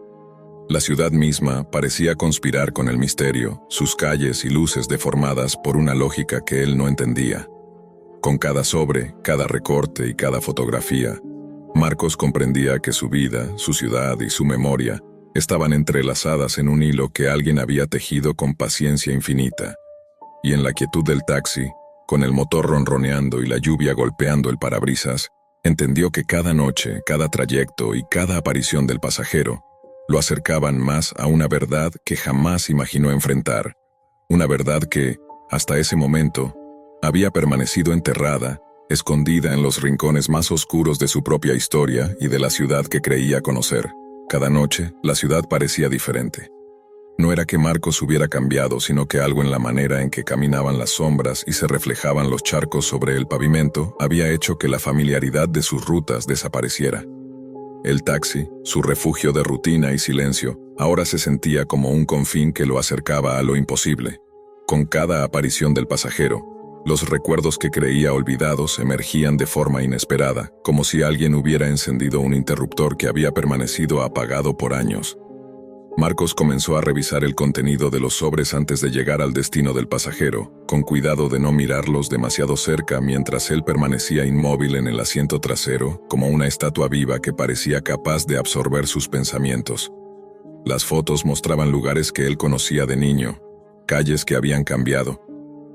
La ciudad misma parecía conspirar con el misterio, sus calles y luces deformadas por una lógica que él no entendía. Con cada sobre, cada recorte y cada fotografía, Marcos comprendía que su vida, su ciudad y su memoria estaban entrelazadas en un hilo que alguien había tejido con paciencia infinita. Y en la quietud del taxi, con el motor ronroneando y la lluvia golpeando el parabrisas, entendió que cada noche, cada trayecto y cada aparición del pasajero lo acercaban más a una verdad que jamás imaginó enfrentar, una verdad que, hasta ese momento, había permanecido enterrada, escondida en los rincones más oscuros de su propia historia y de la ciudad que creía conocer. Cada noche, la ciudad parecía diferente. No era que Marcos hubiera cambiado, sino que algo en la manera en que caminaban las sombras y se reflejaban los charcos sobre el pavimento había hecho que la familiaridad de sus rutas desapareciera. El taxi, su refugio de rutina y silencio, ahora se sentía como un confín que lo acercaba a lo imposible. Con cada aparición del pasajero, los recuerdos que creía olvidados emergían de forma inesperada, como si alguien hubiera encendido un interruptor que había permanecido apagado por años. Marcos comenzó a revisar el contenido de los sobres antes de llegar al destino del pasajero, con cuidado de no mirarlos demasiado cerca mientras él permanecía inmóvil en el asiento trasero, como una estatua viva que parecía capaz de absorber sus pensamientos. Las fotos mostraban lugares que él conocía de niño, calles que habían cambiado,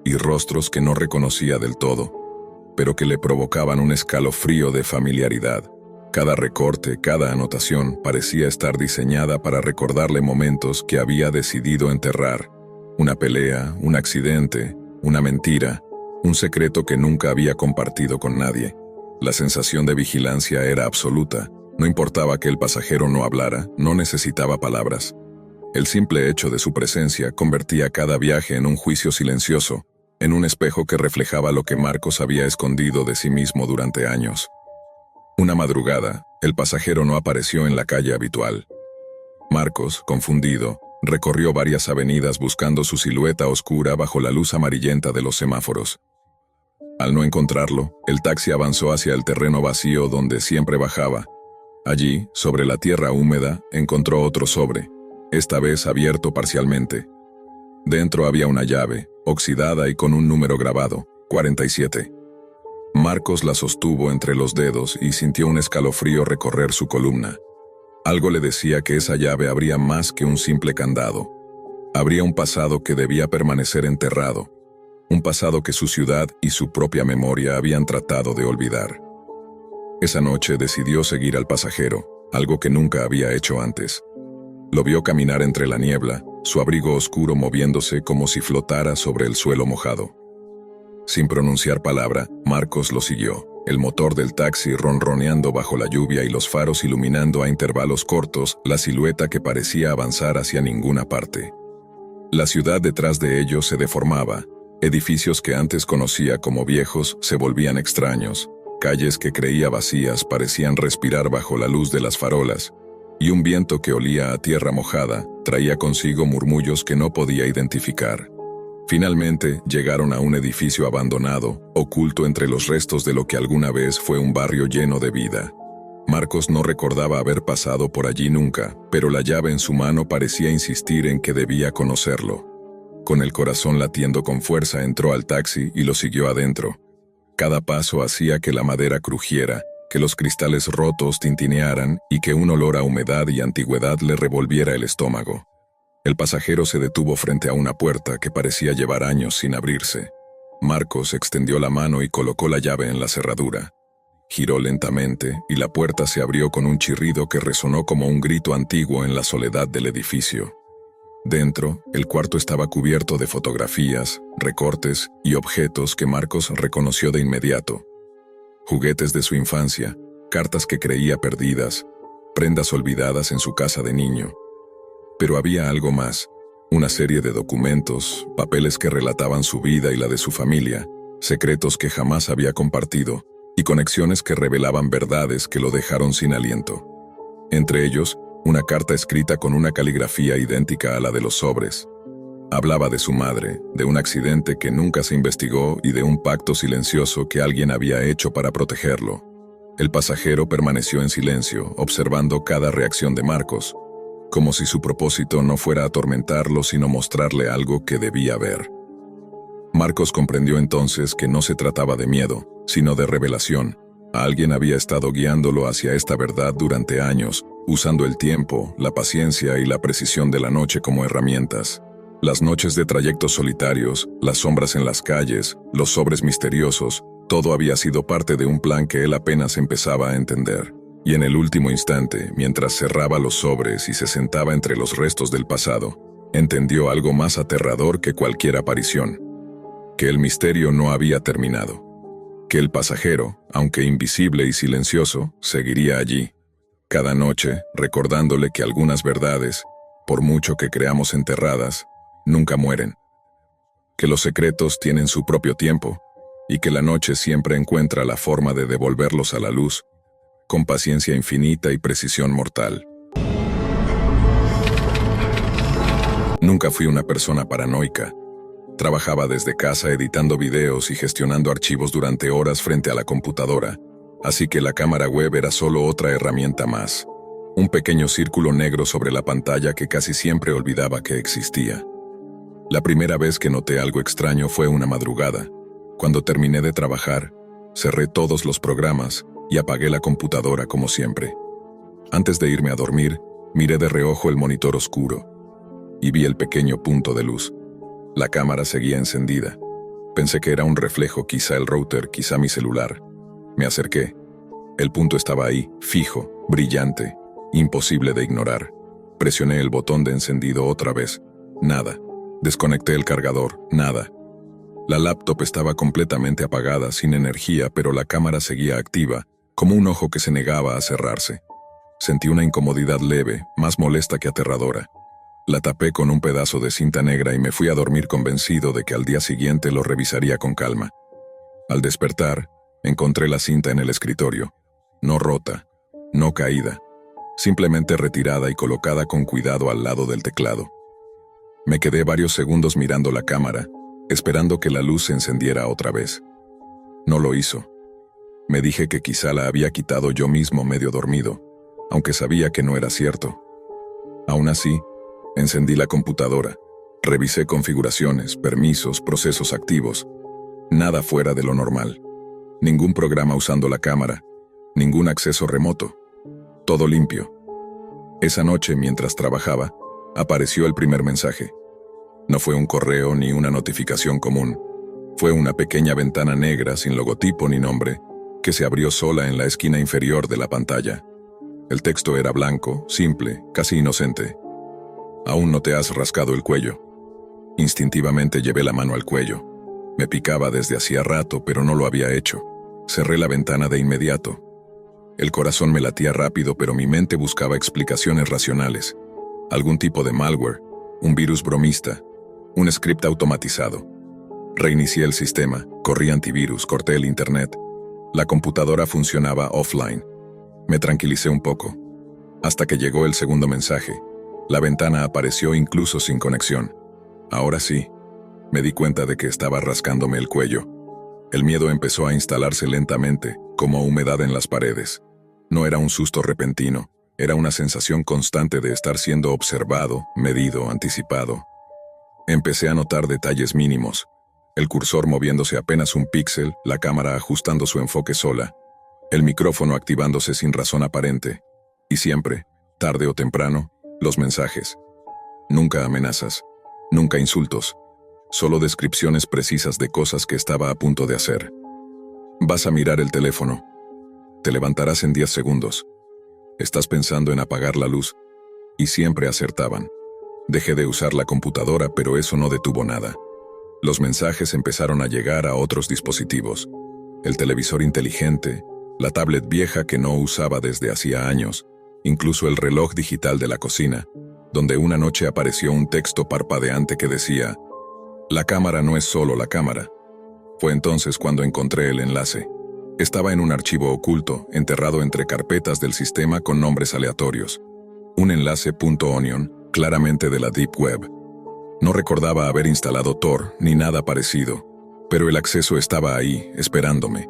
y rostros que no reconocía del todo, pero que le provocaban un escalofrío de familiaridad. Cada recorte, cada anotación parecía estar diseñada para recordarle momentos que había decidido enterrar. Una pelea, un accidente, una mentira, un secreto que nunca había compartido con nadie. La sensación de vigilancia era absoluta. No importaba que el pasajero no hablara, no necesitaba palabras. El simple hecho de su presencia convertía cada viaje en un juicio silencioso, en un espejo que reflejaba lo que Marcos había escondido de sí mismo durante años. Una madrugada, el pasajero no apareció en la calle habitual. Marcos, confundido, recorrió varias avenidas buscando su silueta oscura bajo la luz amarillenta de los semáforos. Al no encontrarlo, el taxi avanzó hacia el terreno vacío donde siempre bajaba. Allí, sobre la tierra húmeda, encontró otro sobre, esta vez abierto parcialmente. Dentro había una llave, oxidada y con un número grabado, 47. Marcos la sostuvo entre los dedos y sintió un escalofrío recorrer su columna. Algo le decía que esa llave abría más que un simple candado. Habría un pasado que debía permanecer enterrado, un pasado que su ciudad y su propia memoria habían tratado de olvidar. Esa noche decidió seguir al pasajero, algo que nunca había hecho antes. Lo vio caminar entre la niebla, su abrigo oscuro moviéndose como si flotara sobre el suelo mojado. Sin pronunciar palabra, Marcos lo siguió, el motor del taxi ronroneando bajo la lluvia y los faros iluminando a intervalos cortos la silueta que parecía avanzar hacia ninguna parte. La ciudad detrás de ellos se deformaba, edificios que antes conocía como viejos se volvían extraños, calles que creía vacías parecían respirar bajo la luz de las farolas, y un viento que olía a tierra mojada traía consigo murmullos que no podía identificar. Finalmente, llegaron a un edificio abandonado, oculto entre los restos de lo que alguna vez fue un barrio lleno de vida. Marcos no recordaba haber pasado por allí nunca, pero la llave en su mano parecía insistir en que debía conocerlo. Con el corazón latiendo con fuerza entró al taxi y lo siguió adentro. Cada paso hacía que la madera crujiera, que los cristales rotos tintinearan y que un olor a humedad y antigüedad le revolviera el estómago. El pasajero se detuvo frente a una puerta que parecía llevar años sin abrirse. Marcos extendió la mano y colocó la llave en la cerradura. Giró lentamente y la puerta se abrió con un chirrido que resonó como un grito antiguo en la soledad del edificio. Dentro, el cuarto estaba cubierto de fotografías, recortes y objetos que Marcos reconoció de inmediato. Juguetes de su infancia, cartas que creía perdidas, prendas olvidadas en su casa de niño. Pero había algo más, una serie de documentos, papeles que relataban su vida y la de su familia, secretos que jamás había compartido, y conexiones que revelaban verdades que lo dejaron sin aliento. Entre ellos, una carta escrita con una caligrafía idéntica a la de los sobres. Hablaba de su madre, de un accidente que nunca se investigó y de un pacto silencioso que alguien había hecho para protegerlo. El pasajero permaneció en silencio, observando cada reacción de Marcos, como si su propósito no fuera atormentarlo sino mostrarle algo que debía ver. Marcos comprendió entonces que no se trataba de miedo, sino de revelación. Alguien había estado guiándolo hacia esta verdad durante años, usando el tiempo, la paciencia y la precisión de la noche como herramientas. Las noches de trayectos solitarios, las sombras en las calles, los sobres misteriosos, todo había sido parte de un plan que él apenas empezaba a entender. Y en el último instante, mientras cerraba los sobres y se sentaba entre los restos del pasado, entendió algo más aterrador que cualquier aparición: que el misterio no había terminado, que el pasajero, aunque invisible y silencioso, seguiría allí, cada noche recordándole que algunas verdades, por mucho que creamos enterradas, nunca mueren, que los secretos tienen su propio tiempo y que la noche siempre encuentra la forma de devolverlos a la luz, con paciencia infinita y precisión mortal. Nunca fui una persona paranoica. Trabajaba desde casa editando videos y gestionando archivos durante horas frente a la computadora, así que la cámara web era solo otra herramienta más, un pequeño círculo negro sobre la pantalla que casi siempre olvidaba que existía. La primera vez que noté algo extraño fue una madrugada. Cuando terminé de trabajar, cerré todos los programas y apagué la computadora como siempre. Antes de irme a dormir, miré de reojo el monitor oscuro y vi el pequeño punto de luz. La cámara seguía encendida. Pensé que era un reflejo, quizá el router, quizá mi celular. Me acerqué. El punto estaba ahí, fijo, brillante, imposible de ignorar. Presioné el botón de encendido otra vez. Nada. Desconecté el cargador. Nada. La laptop estaba completamente apagada, sin energía, pero la cámara seguía activa, como un ojo que se negaba a cerrarse. Sentí una incomodidad leve, más molesta que aterradora. La tapé con un pedazo de cinta negra y me fui a dormir convencido de que al día siguiente lo revisaría con calma. Al despertar, encontré la cinta en el escritorio. No rota, no caída, simplemente retirada y colocada con cuidado al lado del teclado. Me quedé varios segundos mirando la cámara, esperando que la luz se encendiera otra vez. No lo hizo. Me dije que quizá la había quitado yo mismo medio dormido, aunque sabía que no era cierto. Aún así, encendí la computadora, revisé configuraciones, permisos, procesos activos. Nada fuera de lo normal. Ningún programa usando la cámara, ningún acceso remoto. Todo limpio. Esa noche, mientras trabajaba, apareció el primer mensaje. No fue un correo ni una notificación común. Fue una pequeña ventana negra sin logotipo ni nombre, que se abrió sola en la esquina inferior de la pantalla. El texto era blanco, simple, casi inocente. Aún no te has rascado el cuello. Instintivamente llevé la mano al cuello. Me picaba desde hacía rato, pero no lo había hecho. Cerré la ventana de inmediato. El corazón me latía rápido, pero mi mente buscaba explicaciones racionales. Algún tipo de malware, un virus bromista, un script automatizado. Reinicié el sistema, corrí antivirus, corté el internet. La computadora funcionaba offline. Me tranquilicé un poco. Hasta que llegó el segundo mensaje. La ventana apareció incluso sin conexión. Ahora sí, me di cuenta de que estaba rascándome el cuello. El miedo empezó a instalarse lentamente, como humedad en las paredes. No era un susto repentino, era una sensación constante de estar siendo observado, medido, anticipado. Empecé a notar detalles mínimos. El cursor moviéndose apenas un píxel, la cámara ajustando su enfoque sola, el micrófono activándose sin razón aparente. Y siempre, tarde o temprano, los mensajes. Nunca amenazas, nunca insultos, solo descripciones precisas de cosas que estaba a punto de hacer. Vas a mirar el teléfono. Te levantarás en 10 segundos. Estás pensando en apagar la luz. Y siempre acertaban. Dejé de usar la computadora, pero eso no detuvo nada. Los mensajes empezaron a llegar a otros dispositivos. El televisor inteligente, la tablet vieja que no usaba desde hacía años, incluso el reloj digital de la cocina, donde una noche apareció un texto parpadeante que decía: «La cámara no es solo la cámara». Fue entonces cuando encontré el enlace. Estaba en un archivo oculto, enterrado entre carpetas del sistema con nombres aleatorios. Un enlace .onion, claramente de la Deep Web. No recordaba haber instalado Tor ni nada parecido, pero el acceso estaba ahí, esperándome.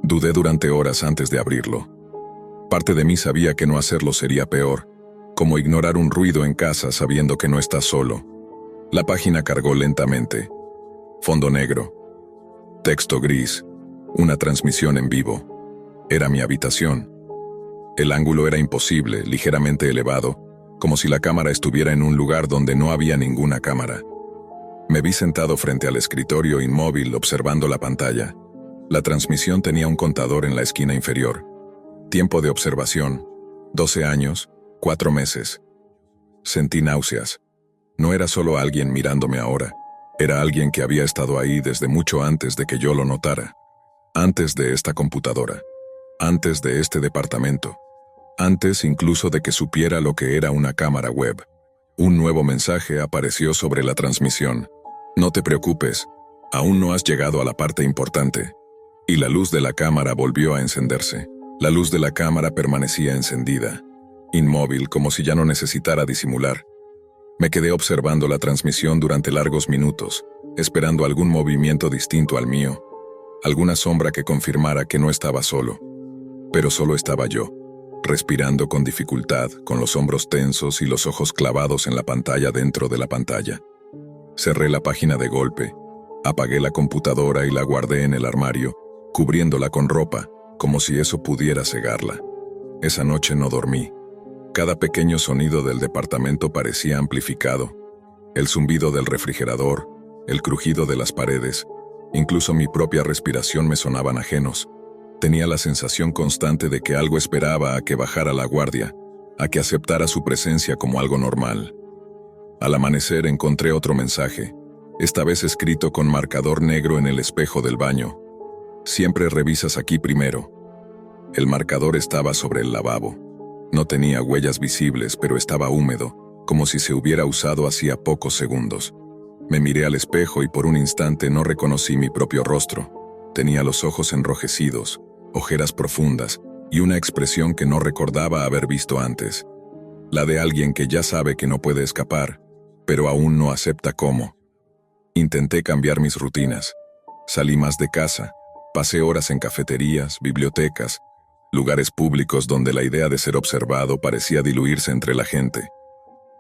Dudé durante horas antes de abrirlo. Parte de mí sabía que no hacerlo sería peor, como ignorar un ruido en casa sabiendo que no estás solo. La página cargó lentamente. Fondo negro. Texto gris. Una transmisión en vivo. Era mi habitación. El ángulo era imposible, ligeramente elevado, como si la cámara estuviera en un lugar donde no había ninguna cámara. Me vi sentado frente al escritorio inmóvil observando la pantalla. La transmisión tenía un contador en la esquina inferior. Tiempo de observación: 12 años, 4 meses. Sentí náuseas. No era solo alguien mirándome ahora. Era alguien que había estado ahí desde mucho antes de que yo lo notara. Antes de esta computadora. Antes de este departamento. Antes incluso de que supiera lo que era una cámara web. Un nuevo mensaje apareció sobre la transmisión. No te preocupes, aún no has llegado a la parte importante. Y la luz de la cámara volvió a encenderse. La luz de la cámara permanecía encendida, inmóvil, como si ya no necesitara disimular. Me quedé observando la transmisión durante largos minutos, esperando algún movimiento distinto al mío, alguna sombra que confirmara que no estaba solo. Pero solo estaba yo, respirando con dificultad, con los hombros tensos y los ojos clavados en la pantalla dentro de la pantalla. Cerré la página de golpe, apagué la computadora y la guardé en el armario, cubriéndola con ropa, como si eso pudiera cegarla. Esa noche no dormí. Cada pequeño sonido del departamento parecía amplificado. El zumbido del refrigerador, el crujido de las paredes, incluso mi propia respiración me sonaban ajenos. Tenía la sensación constante de que algo esperaba a que bajara la guardia, a que aceptara su presencia como algo normal. Al amanecer encontré otro mensaje, esta vez escrito con marcador negro en el espejo del baño. Siempre revisas aquí primero. El marcador estaba sobre el lavabo. No tenía huellas visibles, pero estaba húmedo, como si se hubiera usado hacía pocos segundos. Me miré al espejo y por un instante no reconocí mi propio rostro. Tenía los ojos enrojecidos, ojeras profundas y una expresión que no recordaba haber visto antes. La de alguien que ya sabe que no puede escapar, pero aún no acepta cómo. Intenté cambiar mis rutinas. Salí más de casa. Pasé horas en cafeterías, bibliotecas, lugares públicos donde la idea de ser observado parecía diluirse entre la gente.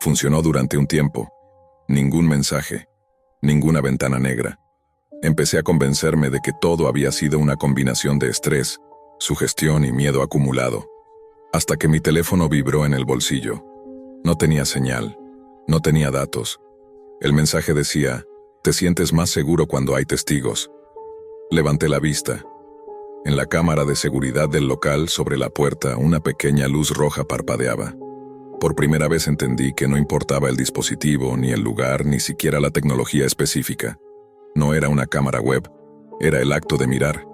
Funcionó durante un tiempo. Ningún mensaje, ninguna ventana negra. Empecé a convencerme de que todo había sido una combinación de estrés, sugestión y miedo acumulado. Hasta que mi teléfono vibró en el bolsillo. No tenía señal, no tenía datos. El mensaje decía: «Te sientes más seguro cuando hay testigos». Levanté la vista. En la cámara de seguridad del local, sobre la puerta, una pequeña luz roja parpadeaba. Por primera vez entendí que no importaba el dispositivo, ni el lugar, ni siquiera la tecnología específica. No era una cámara web, era el acto de mirar.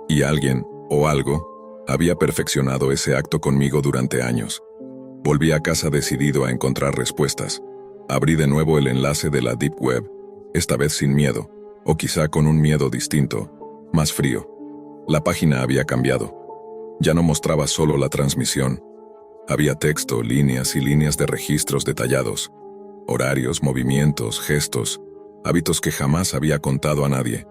Y alguien, o algo, había perfeccionado ese acto conmigo durante años. Volví a casa decidido a encontrar respuestas. Abrí de nuevo el enlace de la Deep Web, esta vez sin miedo, o quizá con un miedo distinto, más frío. La página había cambiado. Ya no mostraba solo la transmisión. Había texto, líneas y líneas de registros detallados. Horarios, movimientos, gestos, hábitos que jamás había contado a nadie.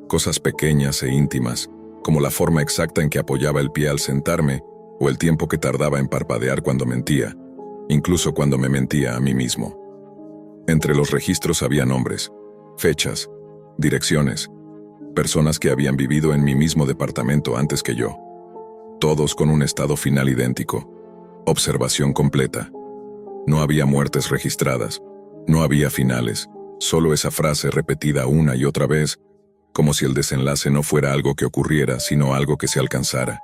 Cosas pequeñas e íntimas, como la forma exacta en que apoyaba el pie al sentarme, o el tiempo que tardaba en parpadear cuando mentía, incluso cuando me mentía a mí mismo. Entre los registros había nombres, fechas, direcciones, personas que habían vivido en mi mismo departamento antes que yo. Todos con un estado final idéntico. Observación completa. No había muertes registradas, no había finales, solo esa frase repetida una y otra vez, como si el desenlace no fuera algo que ocurriera, sino algo que se alcanzara.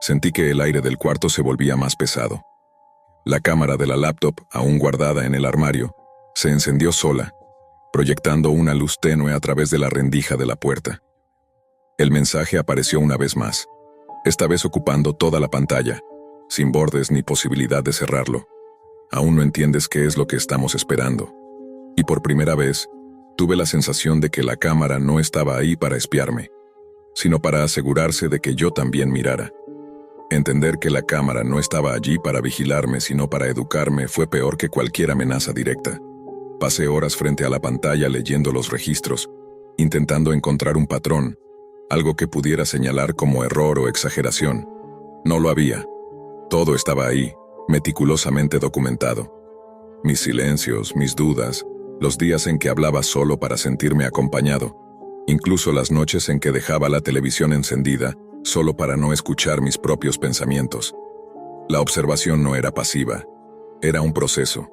Sentí que el aire del cuarto se volvía más pesado. La cámara de la laptop, aún guardada en el armario, se encendió sola, proyectando una luz tenue a través de la rendija de la puerta. El mensaje apareció una vez más, esta vez ocupando toda la pantalla, sin bordes ni posibilidad de cerrarlo. Aún no entiendes qué es lo que estamos esperando. Y por primera vez, tuve la sensación de que la cámara no estaba ahí para espiarme, sino para asegurarse de que yo también mirara. Entender que la cámara no estaba allí para vigilarme, sino para educarme, fue peor que cualquier amenaza directa. Pasé horas frente a la pantalla leyendo los registros, intentando encontrar un patrón, algo que pudiera señalar como error o exageración. No lo había. Todo estaba ahí, meticulosamente documentado. Mis silencios, mis dudas, los días en que hablaba solo para sentirme acompañado, incluso las noches en que dejaba la televisión encendida, solo para no escuchar mis propios pensamientos. La observación no era pasiva, era un proceso.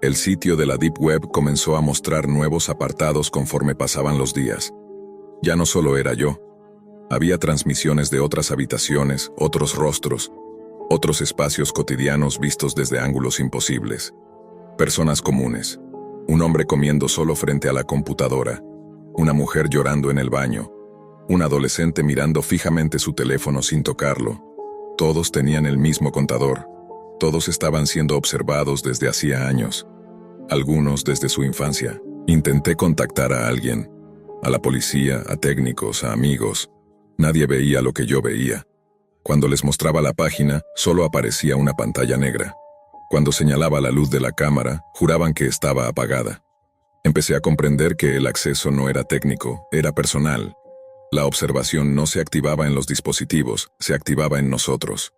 El sitio de la Deep Web comenzó a mostrar nuevos apartados conforme pasaban los días. Ya no solo era yo. Había transmisiones de otras habitaciones, otros rostros, otros espacios cotidianos vistos desde ángulos imposibles. Personas comunes. Un hombre comiendo solo frente a la computadora. Una mujer llorando en el baño. Un adolescente mirando fijamente su teléfono sin tocarlo. Todos tenían el mismo contador. Todos estaban siendo observados desde hacía años. Algunos desde su infancia. Intenté contactar a alguien. A la policía, a técnicos, a amigos. Nadie veía lo que yo veía. Cuando les mostraba la página, solo aparecía una pantalla negra. Cuando señalaba la luz de la cámara, juraban que estaba apagada. Empecé a comprender que el acceso no era técnico, era personal. La observación no se activaba en los dispositivos, se activaba en nosotros.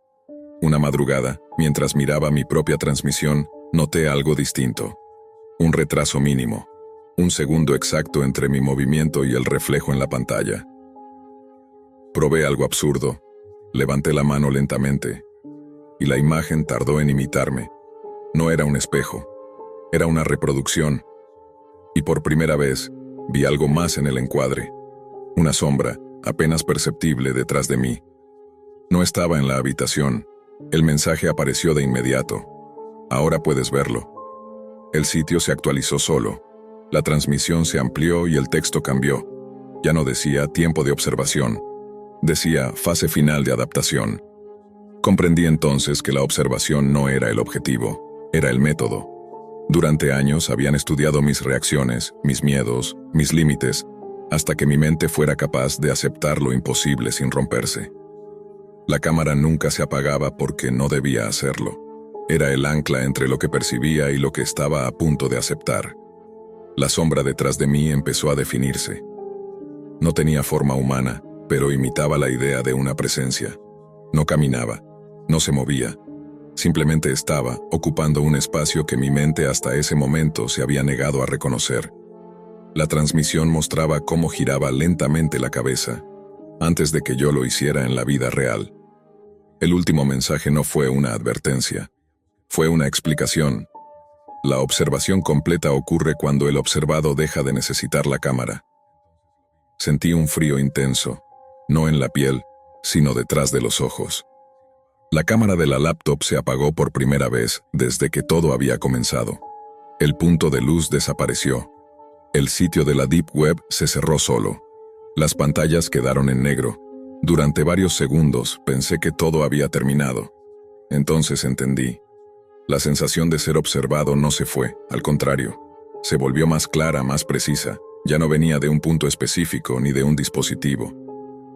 Una madrugada, mientras miraba mi propia transmisión, noté algo distinto. Un retraso mínimo. Un segundo exacto entre mi movimiento y el reflejo en la pantalla. Probé algo absurdo. Levanté la mano lentamente, y la imagen tardó en imitarme. No era un espejo, era una reproducción. Y por primera vez, vi algo más en el encuadre. Una sombra, apenas perceptible detrás de mí. No estaba en la habitación. El mensaje apareció de inmediato. Ahora puedes verlo. El sitio se actualizó solo. La transmisión se amplió y el texto cambió. Ya no decía tiempo de observación. Decía fase final de adaptación. Comprendí entonces que la observación no era el objetivo, era el método. Durante años habían estudiado mis reacciones, mis miedos, mis límites, hasta que mi mente fuera capaz de aceptar lo imposible sin romperse. La cámara nunca se apagaba porque no debía hacerlo. Era el ancla entre lo que percibía y lo que estaba a punto de aceptar. La sombra detrás de mí empezó a definirse. No tenía forma humana, pero imitaba la idea de una presencia. No caminaba, no se movía. Simplemente estaba, ocupando un espacio que mi mente hasta ese momento se había negado a reconocer. La transmisión mostraba cómo giraba lentamente la cabeza, antes de que yo lo hiciera en la vida real. El último mensaje no fue una advertencia, fue una explicación. La observación completa ocurre cuando el observado deja de necesitar la cámara. Sentí un frío intenso, no en la piel, sino detrás de los ojos. La cámara de la laptop se apagó por primera vez desde que todo había comenzado. El punto de luz desapareció. El sitio de la Deep Web se cerró solo. Las pantallas quedaron en negro. Durante varios segundos pensé que todo había terminado. Entonces entendí. La sensación de ser observado no se fue, al contrario. Se volvió más clara, más precisa. Ya no venía de un punto específico ni de un dispositivo.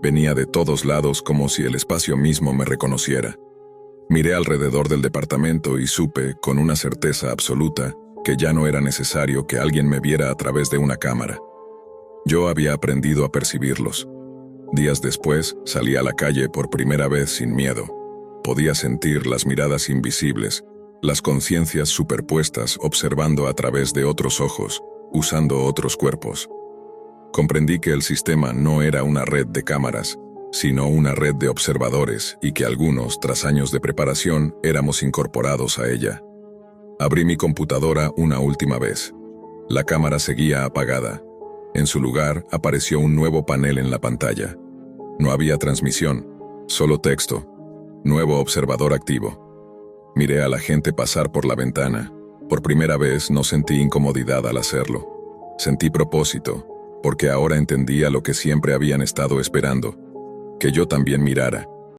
Venía de todos lados como si el espacio mismo me reconociera. Miré alrededor del departamento y supe, con una certeza absoluta, que ya no era necesario que alguien me viera a través de una cámara. Yo había aprendido a percibirlos. Días después, salí a la calle por primera vez sin miedo. Podía sentir las miradas invisibles, las conciencias superpuestas observando a través de otros ojos, usando otros cuerpos. Comprendí que el sistema no era una red de cámaras, sino una red de observadores y que algunos, tras años de preparación, éramos incorporados a ella. Abrí mi computadora una última vez. La cámara seguía apagada. En su lugar apareció un nuevo panel en la pantalla. No había transmisión, solo texto. Nuevo observador activo. Miré a la gente pasar por la ventana. Por primera vez no sentí incomodidad al hacerlo. Sentí propósito, porque ahora entendía lo que siempre habían estado esperando. Que yo también mirara,